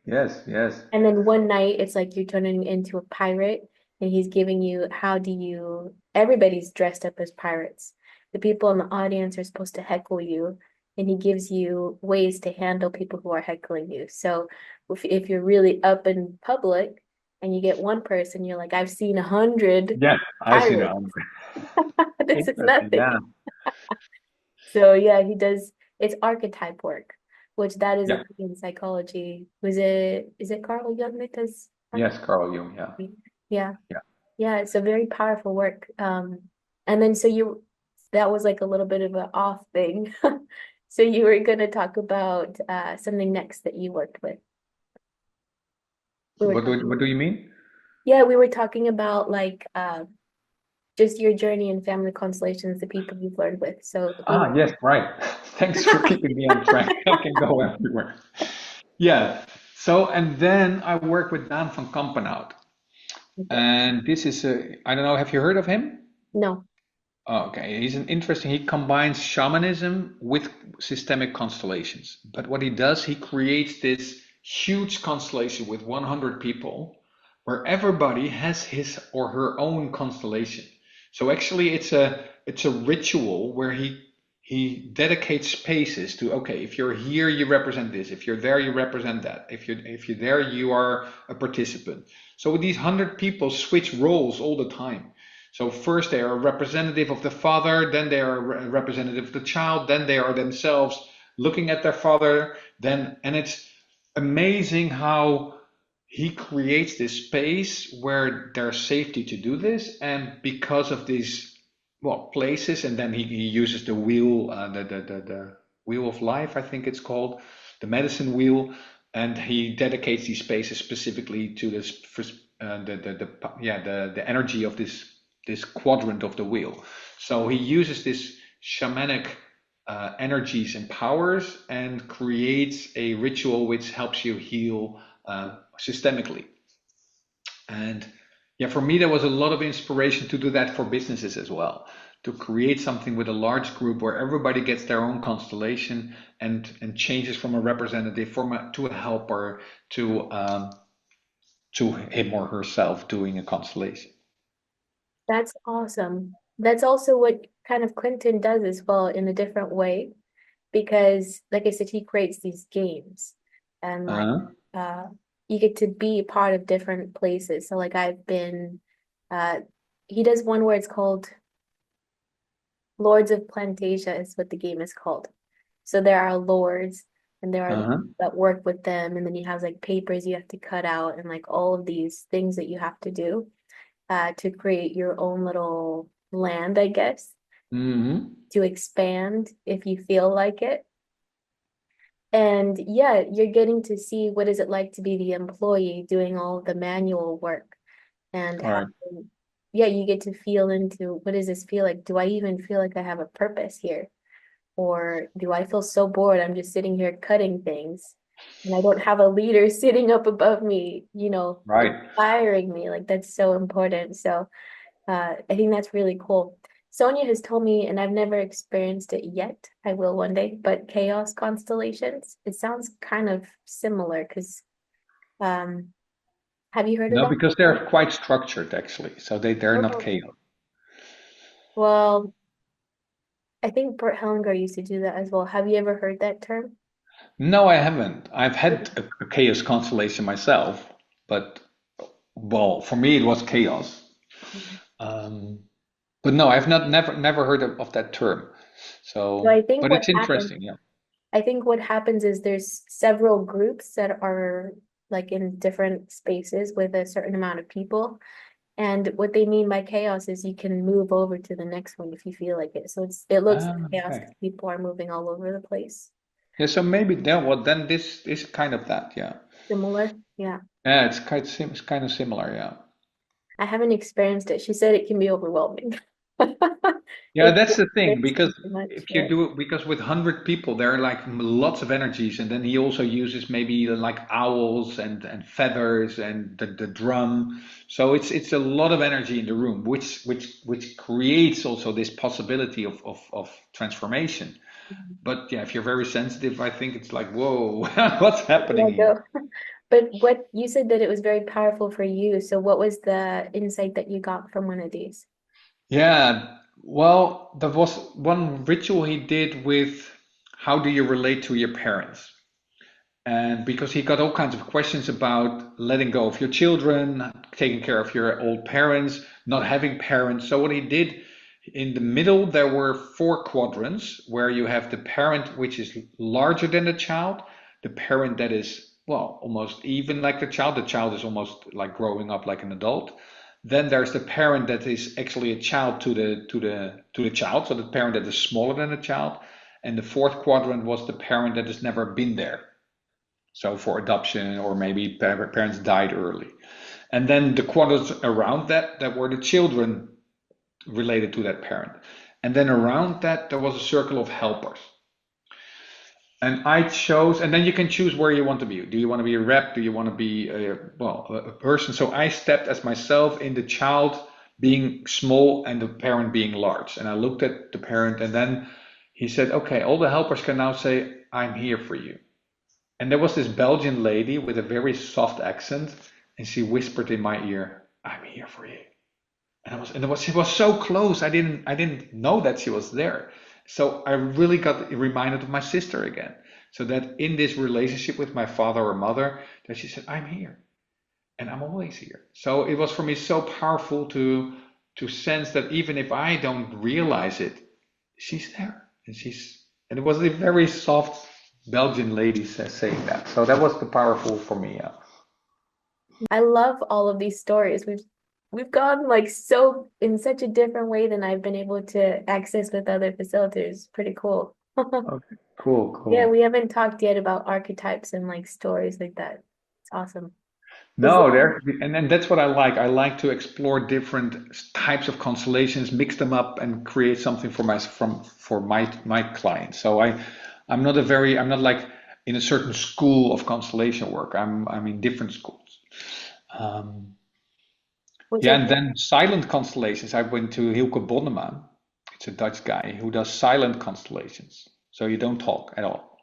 Yes, yes. And then one night it's like you're turning into a pirate and he's giving you how do you everybody's dressed up as pirates. The people in the audience are supposed to heckle you and he gives you ways to handle people who are heckling you. So if you're really up in public and you get one person, you're like, I've seen 100 Yes, I see pirates. now. This is Interesting. nothing. Yeah. So yeah, he does it's archetype work, which that is a Yeah. thing in psychology. Is it Carl Jung that does Yes, Carl Jung. Yeah. yeah. Yeah. Yeah, it's a very powerful work. And then so that was like a little bit of an off thing. So you were gonna talk about something next that you worked with. We were What talking, do you mean? yeah, we were talking about like just your journey in family constellations, the people you've learned with. So we were Ah, yes, right. Thanks for keeping me on track. I can go everywhere. Yeah. So, and then I work with Dan van Kampenhout. okay. And this is I don't know, have you heard of him? No. Oh, okay, he's an interesting. He combines shamanism with systemic constellations. But what he does, he creates this huge constellation with 100 people, where everybody has his or her own constellation. So actually, it's a ritual where he dedicates spaces to, okay, if you're here, you represent this. If you're there, you represent that. If you're there, you are a participant. So with these 100 people switch roles all the time. So first they are a representative of the father, then they are a representative of the child, then they are themselves looking at their father. Then and it's amazing how he creates this space where there's safety to do this, and because of these places, and then he uses the wheel, the wheel of life, I think it's called, the medicine wheel, and he dedicates these spaces specifically to this the energy of this quadrant of the wheel. So he uses this shamanic energies and powers and creates a ritual which helps you heal systemically. And yeah, for me, there was a lot of inspiration to do that for businesses as well, to create something with a large group where everybody gets their own constellation and changes from a representative to a helper to him or herself doing a constellation. That's awesome. That's also what kind of Clinton does as well in a different way, because like I said, he creates these games and like Uh, uh you get to be a part of different places. So like I've been uh he does one where it's called Lords of Plantasia is what the game is called. So there are lords and there are the uh, people that work with them and then you have like papers you have to cut out and like all of these things that you have to do to create your own little land, I guess, hmm. to expand if you feel like it. And yeah, you're getting to see what is it like to be the employee doing all of the manual work and All right. having, yeah, you get to feel into what does this feel like? Do I even feel like I have a purpose here? Or do I feel so bored? I'm just sitting here cutting things and I don't have a leader sitting up above me, Right. inspiring me. Like that's so important. So I think that's really cool. Sonia has told me, and I've never experienced it yet. I will one day, but chaos constellations. It sounds kind of similar because um have you heard of No, that because before? they're quite structured actually. So they're not Oh, chaos. well, I think Bert Hellinger used to do that as well. Have you ever heard that term? No, I haven't. I've had a chaos constellation myself, but well, for me it was chaos. Mhm. Um, but no, I've not never heard of that term. So I So, think but what it's happens interesting, yeah. I think what happens is there's several groups that are like in different spaces with a certain amount of people. And what they mean by chaos is you can move over to the next one if you feel like it. So it looks Ah, like chaos okay. because people are moving all over the place. Yeah, so maybe then well then this is kind of that, yeah. Similar, yeah. Yeah, it's kind of similar, yeah. I haven't experienced it. She said it can be overwhelming. Yeah, It's that's just the thing mixing because too much, if you yeah. do it because with 100 people there are like lots of energies, and then he also uses maybe like owls and feathers and the drum. So it's a lot of energy in the room, which creates also this possibility of transformation. But yeah, if you're very sensitive, I think it's like, whoa, what's happening Yeah, here? go. But what you said that it was very powerful for you. So what was the insight that you got from one of these? Yeah, well, there was one ritual he did with how do you relate to your parents? And because he got all kinds of questions about letting go of your children, taking care of your old parents, not having parents. So what he did in the middle, there were four quadrants where you have the parent which is larger than the child, the parent that is, well, almost even like the child is almost like growing up like an adult. Then there's the parent that is actually a child to the child, so the parent that is smaller than the child. And the fourth quadrant was the parent that has never been there, so for adoption, or maybe parents died early. And then the quadrants around that were the children related to that parent. And then around that there was a circle of helpers. And I chose, and then you can choose where you want to be. Do you want to be a rep? Do you want to be a person? So I stepped as myself in the child being small and the parent being large. And I looked at the parent, and then he said, okay, all the helpers can now say, I'm here for you. And there was this Belgian lady with a very soft accent, and she whispered in my ear, "I'm here for you." She was so close. I didn't know that she was there. So I really got reminded of my sister again. So that in this relationship with my father or mother, that she said, "I'm here, and I'm always here." So it was for me so powerful to sense that even if I don't realize it, she's there, and it was a very soft Belgian lady saying that. So that was the powerful for me. Yeah. I love all of these stories. We've gone like so in such a different way than I've been able to access with other facilitators. Pretty cool. Okay. Cool. Yeah, Cool. we haven't talked yet about archetypes and like stories like that. It's awesome. Is No, there there, and that's what I like. I like to explore different types of constellations, mix them up, and create something for my clients. So I'm not like in a certain school of constellation work. I'm in different schools. Um, which yeah, I and then silent constellations. I went to Hilke Bonneman. It's a Dutch guy who does silent constellations. So you don't talk at all.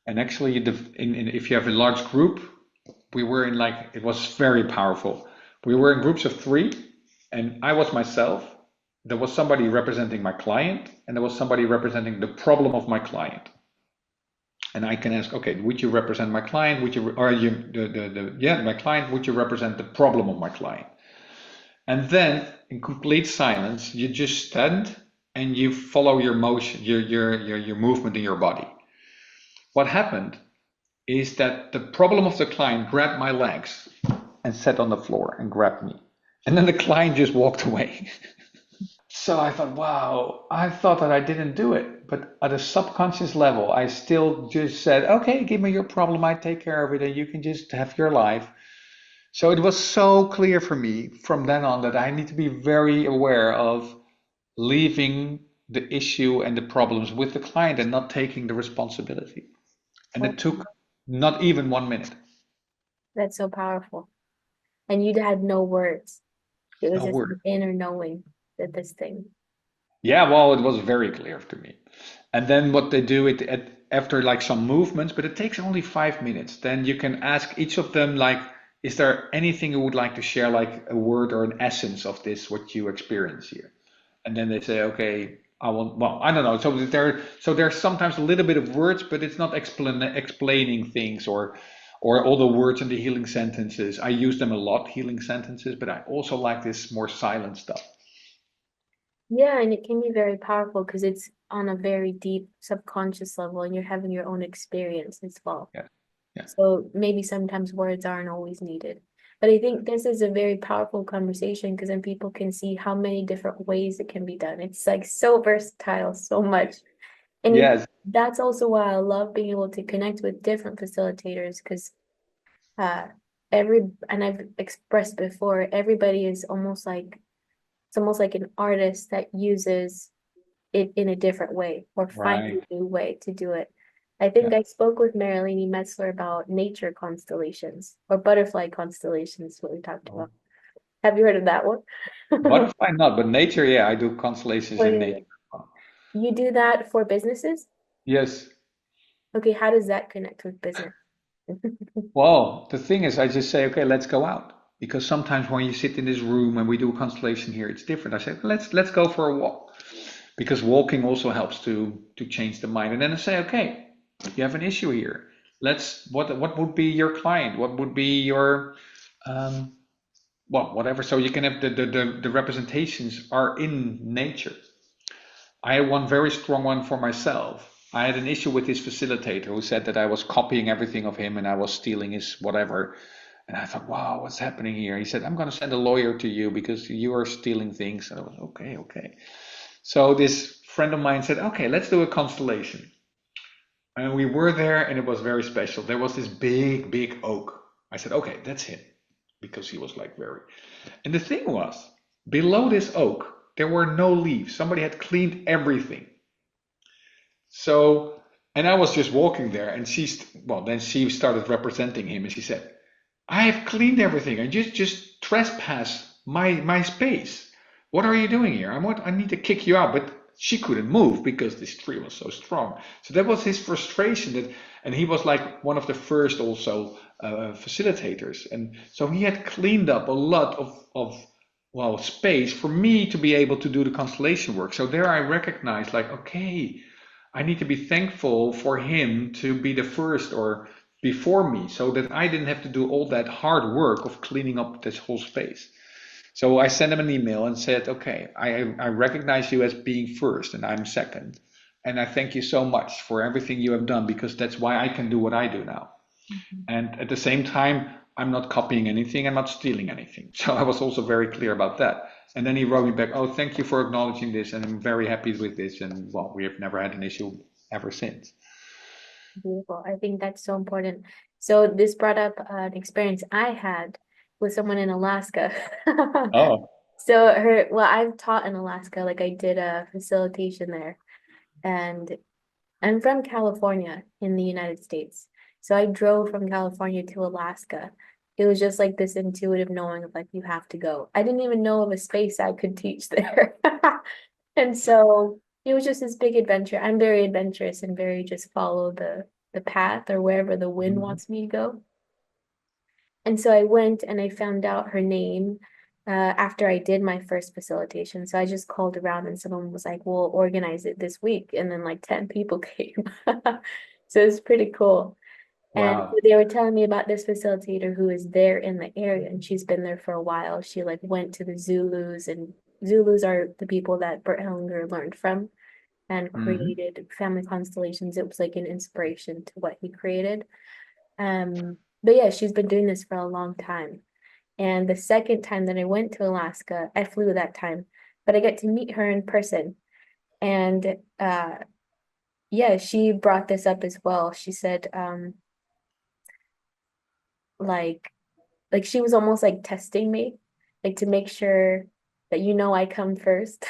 And actually, if you have a large group, we were in like, it was very powerful. We were in groups of three, and I was myself. There was somebody representing my client, and there was somebody representing the problem of my client. And I can ask, okay, would you represent my client? Would you, or you, yeah, my client, would you represent the problem of my client? And then in complete silence, you just stand and you follow your motion, your movement in your body. What happened is that the problem of the client grabbed my legs and sat on the floor and grabbed me. And then the client just walked away. So I thought, wow, I thought that I didn't do it. But at a subconscious level, I still just said, okay, give me your problem. I take care of it and you can just have your life. So it was so clear for me from then on that I need to be very aware of leaving the issue and the problems with the client and not taking the responsibility. And oh, it took not even 1 minute. that's so powerful. And you had no words. It was No just an word. inner knowing. at this thing. Yeah, well, it was very clear to me. And then what they do after like some movements, but it takes only 5 minutes. Then you can ask each of them like, is there anything you would like to share, like a word or an essence of this, what you experience here? And then they say, okay, I want, well, I don't know. So there's sometimes a little bit of words, but it's not explaining things or all the words in the healing sentences. I use them a lot, healing sentences, but I also like this more silent stuff. Yeah, and it can be very powerful because it's on a very deep subconscious level and you're having your own experience as well. Yeah. Yeah. So maybe sometimes words aren't always needed. But I think this is a very powerful conversation because then people can see how many different ways it can be done. It's like so versatile, so much. And Yes. that's also why I love being able to connect with different facilitators because uh and I've expressed before, everybody is almost like it's almost like an artist that uses it in a different way or finds Right. a new way to do it. I Yeah. think I spoke with Marilyn Metzler about nature constellations or butterfly constellations, what we talked Oh. about. Have you heard of that one? Butterfly not, but nature, yeah, I do constellations Oh, in yeah, nature. yeah. You do that for businesses? Yes. Okay, how does that connect with business? Well, the thing is, I just say, okay, let's go out. Because sometimes when you sit in this room and we do a constellation here, it's different. I say, let's go for a walk. Because walking also helps to change the mind. And then I say, okay, you have an issue here. What would be your client? What would be your um, well, whatever. So you can have the representations are in nature. I had one very strong one for myself. I had an issue with this facilitator who said that I was copying everything of him and I was stealing his whatever. And I thought, wow, what's happening here? He said, I'm going to send a lawyer to you because you are stealing things. And I was, okay, okay. So this friend of mine said, okay, let's do a constellation. And we were there and it was very special. There was this big, big oak. I said, okay, that's him because he was like very. And the thing was, below this oak, there were no leaves. Somebody had cleaned everything. So, and I was just walking there, and then she started representing him, and she said, "I have cleaned everything. I just trespass my space. What are you doing here? I need to kick you out." But she couldn't move because this tree was so strong. So that was his frustration. And he was like one of the first also facilitators, and so he had cleaned up a lot of well space for me to be able to do the constellation work. So there I recognized like, okay, I need to be thankful for him to be the first or before me so that I didn't have to do all that hard work of cleaning up this whole space. So I sent him an email and said, okay, I recognize you as being first and I'm second. And I thank you so much for everything you have done because that's why I can do what I do now. Mhm. And at the same time, I'm not copying anything, I'm not stealing anything. So I was also very clear about that. And then he wrote me back, oh, thank you for acknowledging this, and I'm very happy with this. And well, we have never had an issue ever since. Beautiful. I think that's so important. So this brought up an experience I had with someone in Alaska. Oh, Well, I've taught in Alaska, like I did a facilitation there, and I'm from California in the United States. So I drove from California to Alaska. It was just like this intuitive knowing of like, you have to go. I didn't even know of a space I could teach there. And so it was just this big adventure. I'm very adventurous and very just follow the path or wherever the wind mhm. wants me to go. And so I went and I found out her name after I did my first facilitation. So I just called around and someone was like, we'll organize it this week. And then like 10 people came. So it's pretty cool. And Wow. they were telling me about this facilitator who is there in the area and she's been there for a while. She like went to the Zulus, and Zulus are the people that Bert Hellinger learned from and Hmm. created family constellations. It was like an inspiration to what he created. But yeah, she's been doing this for a long time. And the second time that I went to Alaska, I flew that time, but I get to meet her in person. And yeah, she brought this up as well. She said, like like she was almost like testing me, like to make sure that I come first.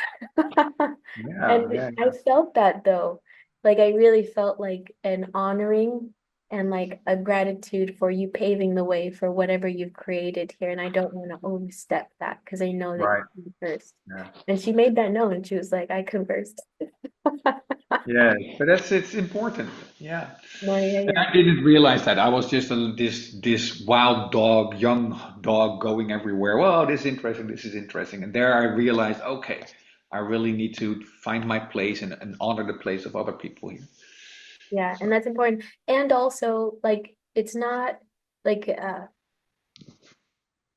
Yeah, And yeah, I yeah. felt that though. Like I really felt like an honoring. and like a gratitude for you paving the way for whatever you've created here. And I don't want to overstep that because I know that you Right. came first. Yeah. And she made that known. She was like, I come first. Yeah, but it's important. Yeah. No, yeah, And yeah. I didn't realize that. I was just this wild dog, young dog going everywhere. Well, this is interesting, this is interesting. And there I realized, okay, I really need to find my place and honor the place of other people here. Yeah, and that's important. And also, like, it's not like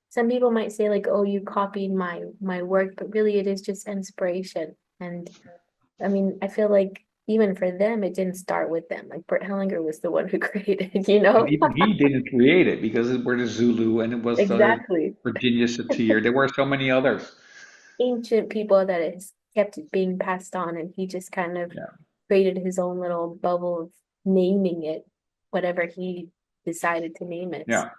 some people might say like, oh, you copied my work, but really it is just inspiration. And I mean, I feel like even for them, it didn't start with them. Like Bert Hellinger was the one who created, you And know? even he didn't create it because it were the Zulu and it was the Exactly. Virginia Satir. There were so many others. Ancient people that has kept being passed on, and he just kind of Yeah. created his own little bubble of naming it, whatever he decided to name it. Yeah.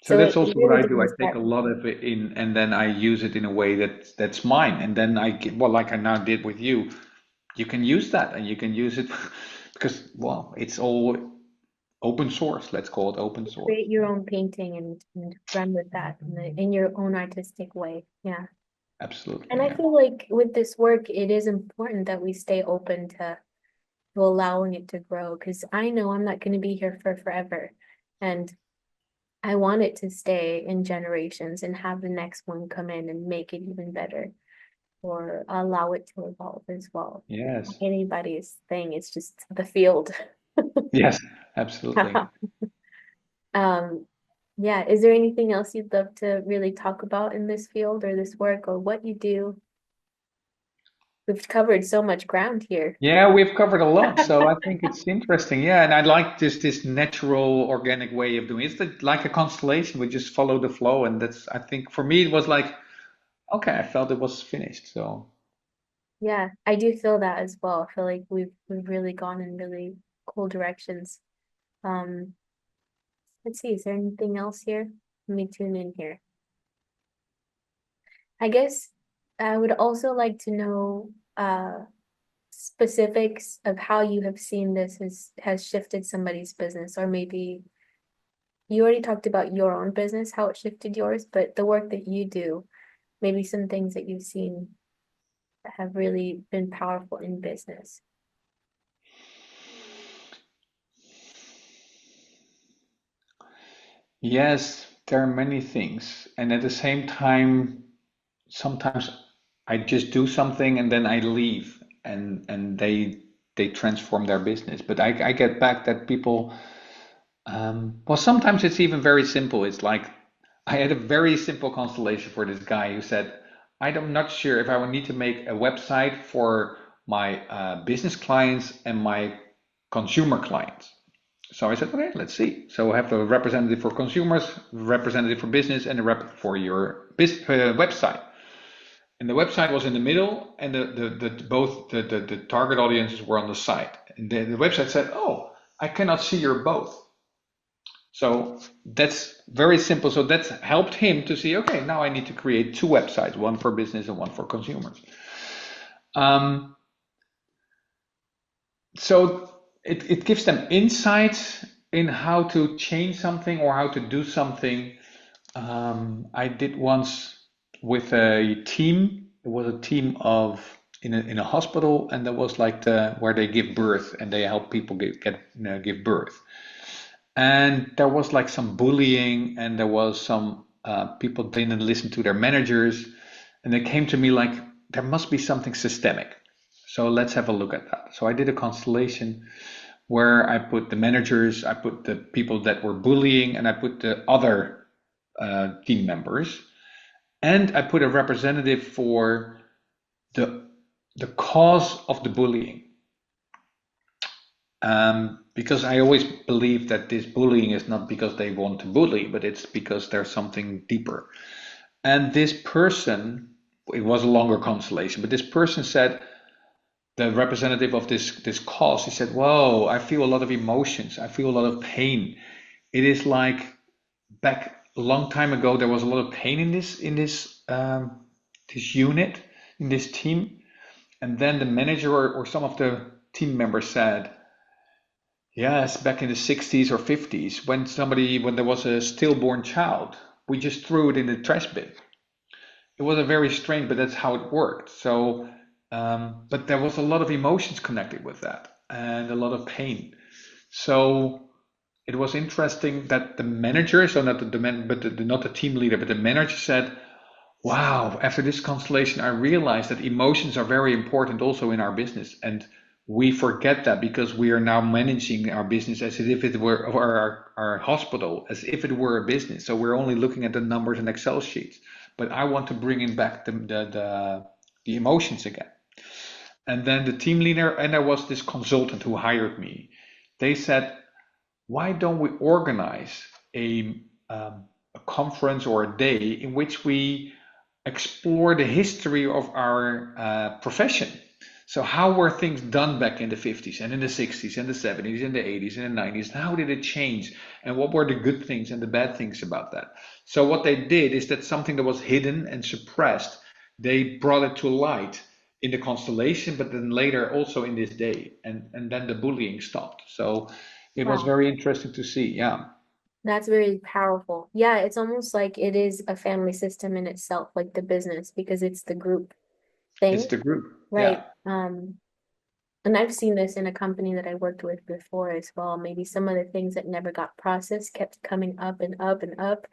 So So that's it also what really I do. I didn't take start a with lot them. of it in, and then I use it in a way that's mine. And then I get, well, like I now did with you, you can use that, and you can use it because, well, it's all open source. Let's call it open source. Create your own painting and run with that in your own artistic way. Yeah. And Absolutely, I yeah. feel like with this work, it is important that we stay open to allowing it to grow because I know I'm not going to be here for forever. And I want it to stay in generations and have the next one come in and make it even better or allow it to evolve as well. Yes, Anybody's thing, it's just the field. yes, absolutely. Um, yeah, is there anything else you'd love to really talk about in this field or this work or what you do? We've covered so much ground here. Yeah, we've covered a lot, so I think it's interesting. Yeah, and I like this natural, organic way of doing it. It's like a constellation. We just follow the flow, and that's I think for me it was like okay, I felt it was finished. So Yeah, I do feel that as well. I feel like we've really gone in really cool directions. Um, let's see, is there anything else here? Let me tune in here. I guess I would also like to know specifics of how you have seen this has shifted somebody's business, or maybe you already talked about your own business, how it shifted yours, but the work that you do, maybe some things that you've seen that have really been powerful in business. yes, there are many things, and at the same time, sometimes I just do something and then I leave, and they transform their business. But I get back that people. Well, sometimes it's even very simple. It's like I had a very simple constellation for this guy who said, I'm not sure if I would need to make a website for my business clients and my consumer clients. So I said, okay, let's see. So I have a representative for consumers, representative for business, and a rep for your website. And the website was in the middle, and the both the target audiences were on the side. And the website said, oh, I cannot see your both. So that's very simple. So that's helped him to see, okay, now I need to create two websites, one for business and one for consumers. Um, so it gives them insights in how to change something or how to do something. I did once with a team. It was a team of in a hospital, and that was like where they give birth and they help people give birth. And there was like some bullying, and there was some people didn't listen to their managers, and they came to me like there must be something systemic. So let's have a look at that. So I did a constellation where I put the managers, I put the people that were bullying, and I put the other team members, and I put a representative for the the cause of the bullying. Because I always believe that this bullying is not because they want to bully, but it's because there's something deeper. And this person, it was a longer constellation, but this person said, the representative of this cause, he said, "Whoa, I feel a lot of emotions. I feel a lot of pain. It is like back a long time ago, there was a lot of pain in this unit, in this team, and then the manager or some of the team members said." Yes, back in the 60s or 50s, when there was a stillborn child, we just threw it in the trash bin. It was a very strange, but that's how it worked. So, but there was a lot of emotions connected with that and a lot of pain. So it was interesting that the manager, so not not the team leader, but the manager said, "Wow, after this constellation, I realized that emotions are very important also in our business, and we forget that because we are now managing our business as if it were or our hospital as if it were a business. So we're only looking at the numbers and Excel sheets. But I want to bring in back the emotions again." And then the team leader and there was this consultant who hired me. They said, why don't we organize a conference or a day in which we explore the history of our profession? So how were things done back in the 50s and in the 60s and the 70s and the 80s and the 90s? And how did it change? And what were the good things and the bad things about that? So what they did is that something that was hidden and suppressed, they brought it to light in the constellation, but then later also in this day. And then the bullying stopped. So it was Wow. very interesting to see. Yeah, That's very powerful. Yeah, it's almost like it is a family system in itself, like the business, because it's the group it's thing, the group. right? Yeah, And I've seen this in a company that I worked with before as well. Maybe some of the things that never got processed kept coming up and up and up.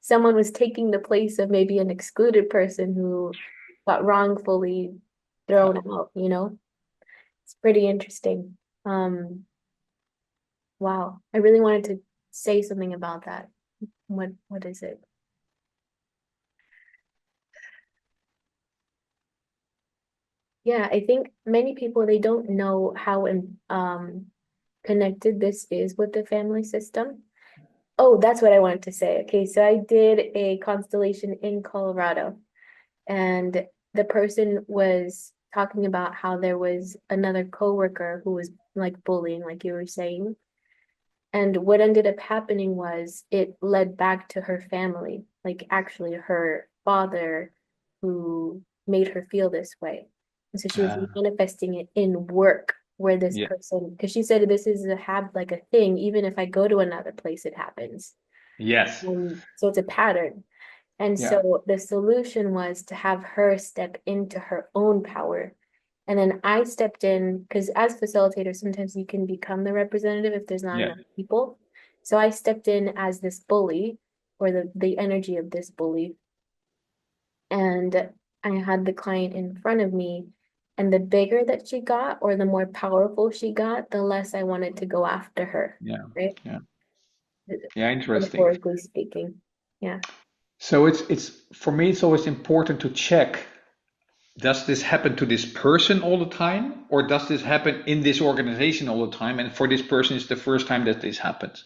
Someone was taking the place of maybe an excluded person who got wrongfully yeah. thrown out, you know? It's pretty interesting. Wow. I really wanted to say something about that. What is it? Yeah, I think many people they don't know how connected this is with the family system. Oh, that's what I wanted to say. Okay, so I did a constellation in Colorado, and the person was talking about how there was another coworker who was like bullying, like you were saying. And what ended up happening was it led back to her family, like actually her father who made her feel this way. And so she was Uh, manifesting it in work where this yeah. person, because she said this is a habit, like a thing, even if I go to another place, it happens. Yes. So it's a pattern. And Yeah. so the solution was to have her step into her own power. And then I stepped in because as facilitator, sometimes you can become the representative if there's not Yeah. enough people. So I stepped in as this bully or the energy of this bully. And I had the client in front of me. And the bigger that she got or the more powerful she got, the less I wanted to go after her, Yeah. right? Yeah. Yeah. Interesting. Metaphorically speaking. Yeah. So it's for me, it's always important to check, does this happen to this person all the time, or does this happen in this organization all the time? And for this person, it's the first time that this happens.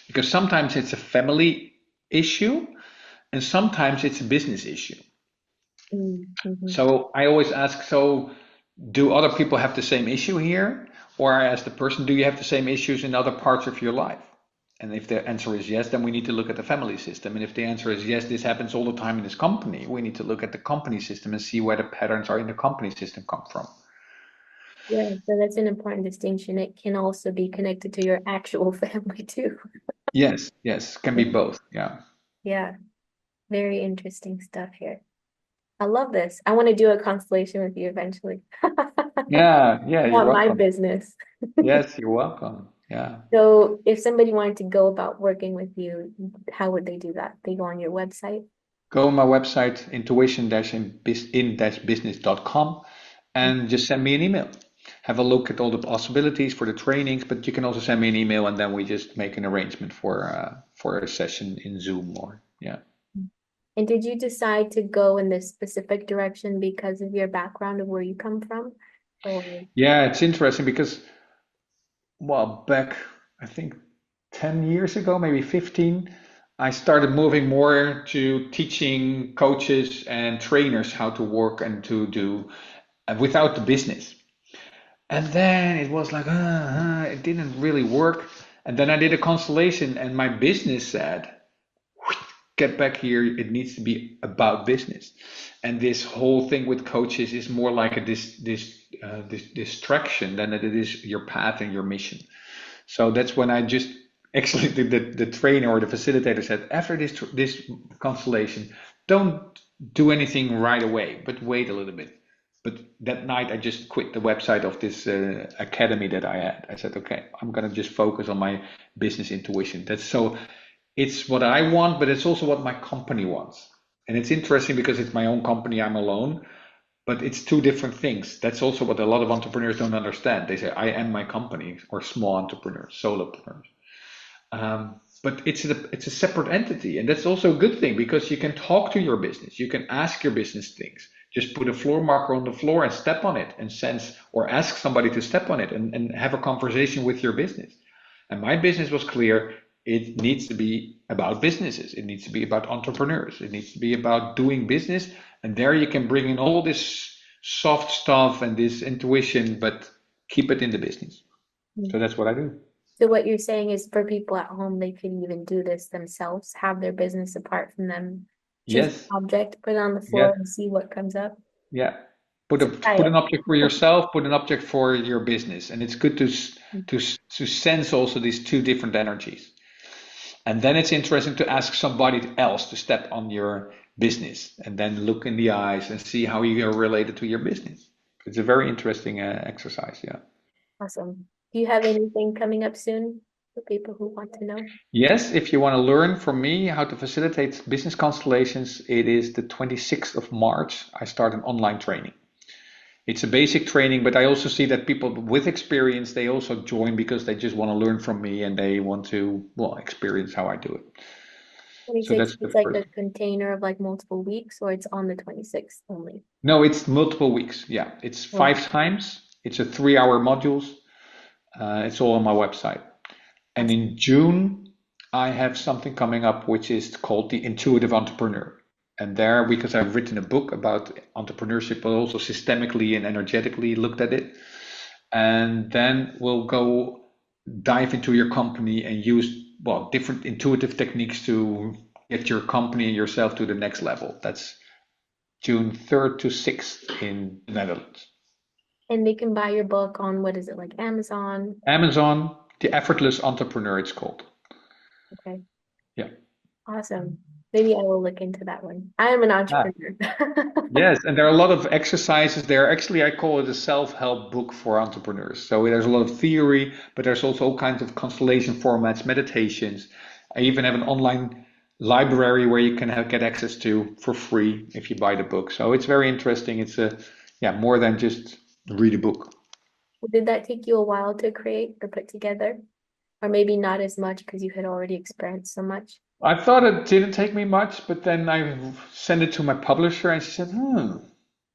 Because sometimes it's a family issue and sometimes it's a business issue. Mm-hmm. So I always ask, so do other people have the same issue here? Or I ask the person, do you have the same issues in other parts of your life? And if the answer is yes, then we need to look at the family system. And if the answer is yes, this happens all the time in this company, we need to look at the company system and see where the patterns are in the company system come from. Yeah, so that's an important distinction. It can also be connected to your actual family too. Yes, yes, can be both. Yeah. Yeah, very interesting stuff here. I love this. I want to do a constellation with you eventually. I Yeah, yeah, you're want my welcome. business. Yes, you're welcome. Yeah. So if somebody wanted to go about working with you, how would they do that? They go on your website. Go on my website, intuition-in-business.com, and just send me an email. Have a look at all the possibilities for the trainings, but you can also send me an email and then we just make an arrangement for a session in Zoom or yeah. And did you decide to go in this specific direction because of your background of where you come from? Or Yeah, it's interesting because well, back I think 10 years ago, maybe 15, I started moving more to teaching coaches and trainers how to work and to do without the business. And then it was like, it didn't really work. And then I did a constellation, and my business said, get back here. It needs to be about business. And this whole thing with coaches is more like a this distraction than it is your path and your mission. So that's when I just actually the trainer or the facilitator said, after this constellation, don't do anything right away, but wait a little bit. But that night I just quit the website of this academy that I had. I said, okay, I'm gonna just focus on my business intuition. It's what I want, but it's also what my company wants. And it's interesting because it's my own company, I'm alone, but it's two different things. That's also what a lot of entrepreneurs don't understand. They say, I am my company, or small entrepreneurs, solopreneurs. But it's a separate entity, and that's also a good thing because you can talk to your business. You can ask your business things. Just put a floor marker on the floor and step on it and sense, or ask somebody to step on it and have a conversation with your business. And my business was clear. It needs to be about businesses. It needs to be about entrepreneurs. It needs to be about doing business. And there you can bring in all this soft stuff and this intuition, but keep it in the business. So that's what I do. So what you're saying is for people at home, they can even do this themselves, have their business apart from them, choose an Yes. object, put it on the Yes. floor and see what comes up. Yeah. Try Put it. an object for yourself, put an object for your business. And it's good to sense also these two different energies. And then it's interesting to ask somebody else to step on your business and then look in the eyes and see how you are related to your business. It's a very interesting exercise. Yeah. Awesome. Do you have anything coming up soon for people who want to know? Yes, if you want to learn from me how to facilitate business constellations, it is the 26th of March. I start an online training. It's a basic training, but I also see that people with experience, they also join because they just want to learn from me and they want to, well, experience how I do it. So 26, that's the it's like a first. container of like multiple weeks, or it's on the 26th only? No, it's multiple weeks. Yeah, it's Oh, 5 times. It's a 3 hour modules. It's all on my website. And awesome. in June, I have something coming up which is called the Intuitive Entrepreneur. And there, because I've written a book about entrepreneurship, but also systemically and energetically looked at it. And then we'll go dive into your company and use, well, different intuitive techniques to get your company and yourself to the next level. That's June 3rd to 6th in the Netherlands. And they can buy your book on, what is it, like Amazon? Amazon, The Effortless Entrepreneur, it's called. Okay, Yeah. awesome. Maybe I will look into that one. I am an Ah, entrepreneur. yes, and there are a lot of exercises there. Actually, I call it a self-help book for entrepreneurs. So there's a lot of theory, but there's also all kinds of constellation formats, meditations. I even have an online library where you can get access to for free if you buy the book. So it's very interesting. It's yeah, more than just read a book. Did that take you a while to create or put together? Or maybe not as much because you had already experienced so much? I thought it didn't take me much, but then I sent it to my publisher and she said,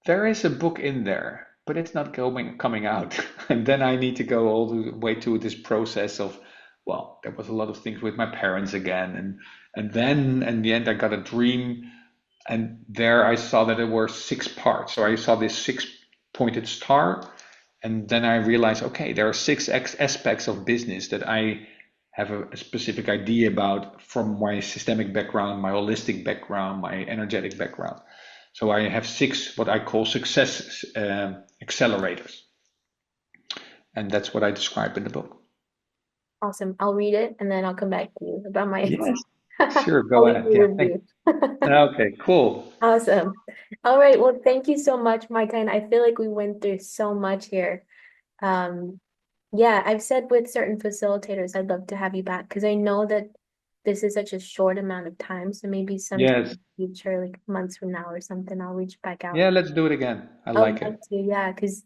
there is a book in there, but it's not coming out. And then I need to go all the way to this process of, well, there was a lot of things with my parents again. And then in the end, I got a dream. And there I saw that there were 6 parts. So I saw this 6 pointed star. And then I realized, okay, there are six aspects of business that I have a specific idea about from my systemic background, my holistic background, my energetic background. So I have 6 what I call success accelerators, and that's what I describe in the book. Awesome. I'll read it and then I'll come back to you about my Yes, sure, I'll go leave ahead. you Yeah, a thanks. review. Okay, cool. Awesome. All right. Well, thank you so much, Martijn. I feel like we went through so much here. Um, yeah, I've said with certain facilitators, I'd love to have you back because I know that this is such a short amount of time. So maybe sometime in Yes, the future, like months from now or something, I'll reach back out. yeah, let's do it again. I I would like love it. to, yeah, because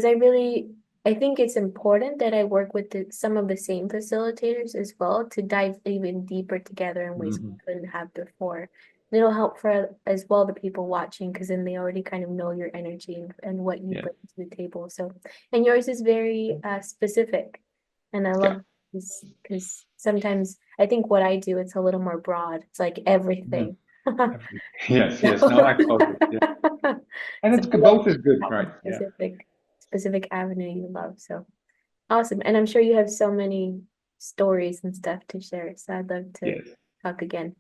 I think it's important that I work with some of the same facilitators as well to dive even deeper together in ways we Mhm. couldn't have before. And it'll help for as well the people watching because then they already kind of know your energy and what you Yeah, bring to the table. So, and yours is very specific, and I yeah. love this because sometimes I think what I do it's a little more broad. It's like Mhm. everything. Yes, yes. No, I follow. Yeah, So, and so it's I love both is good, that right? one Yeah. specific avenue you love. So awesome. And I'm sure you have so many stories and stuff to share. So I'd love to Yes. talk again.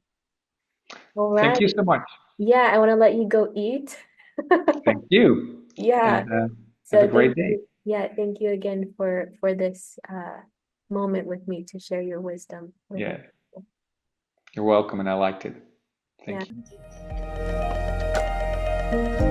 All Thank right. you so much. Yeah, I want to let you go eat. Thank you, Yeah. and have a So great thank day. you. Yeah, thank you again for this moment with me to share your wisdom with Yeah, us. you're welcome, and I liked it. Thank Yeah. you.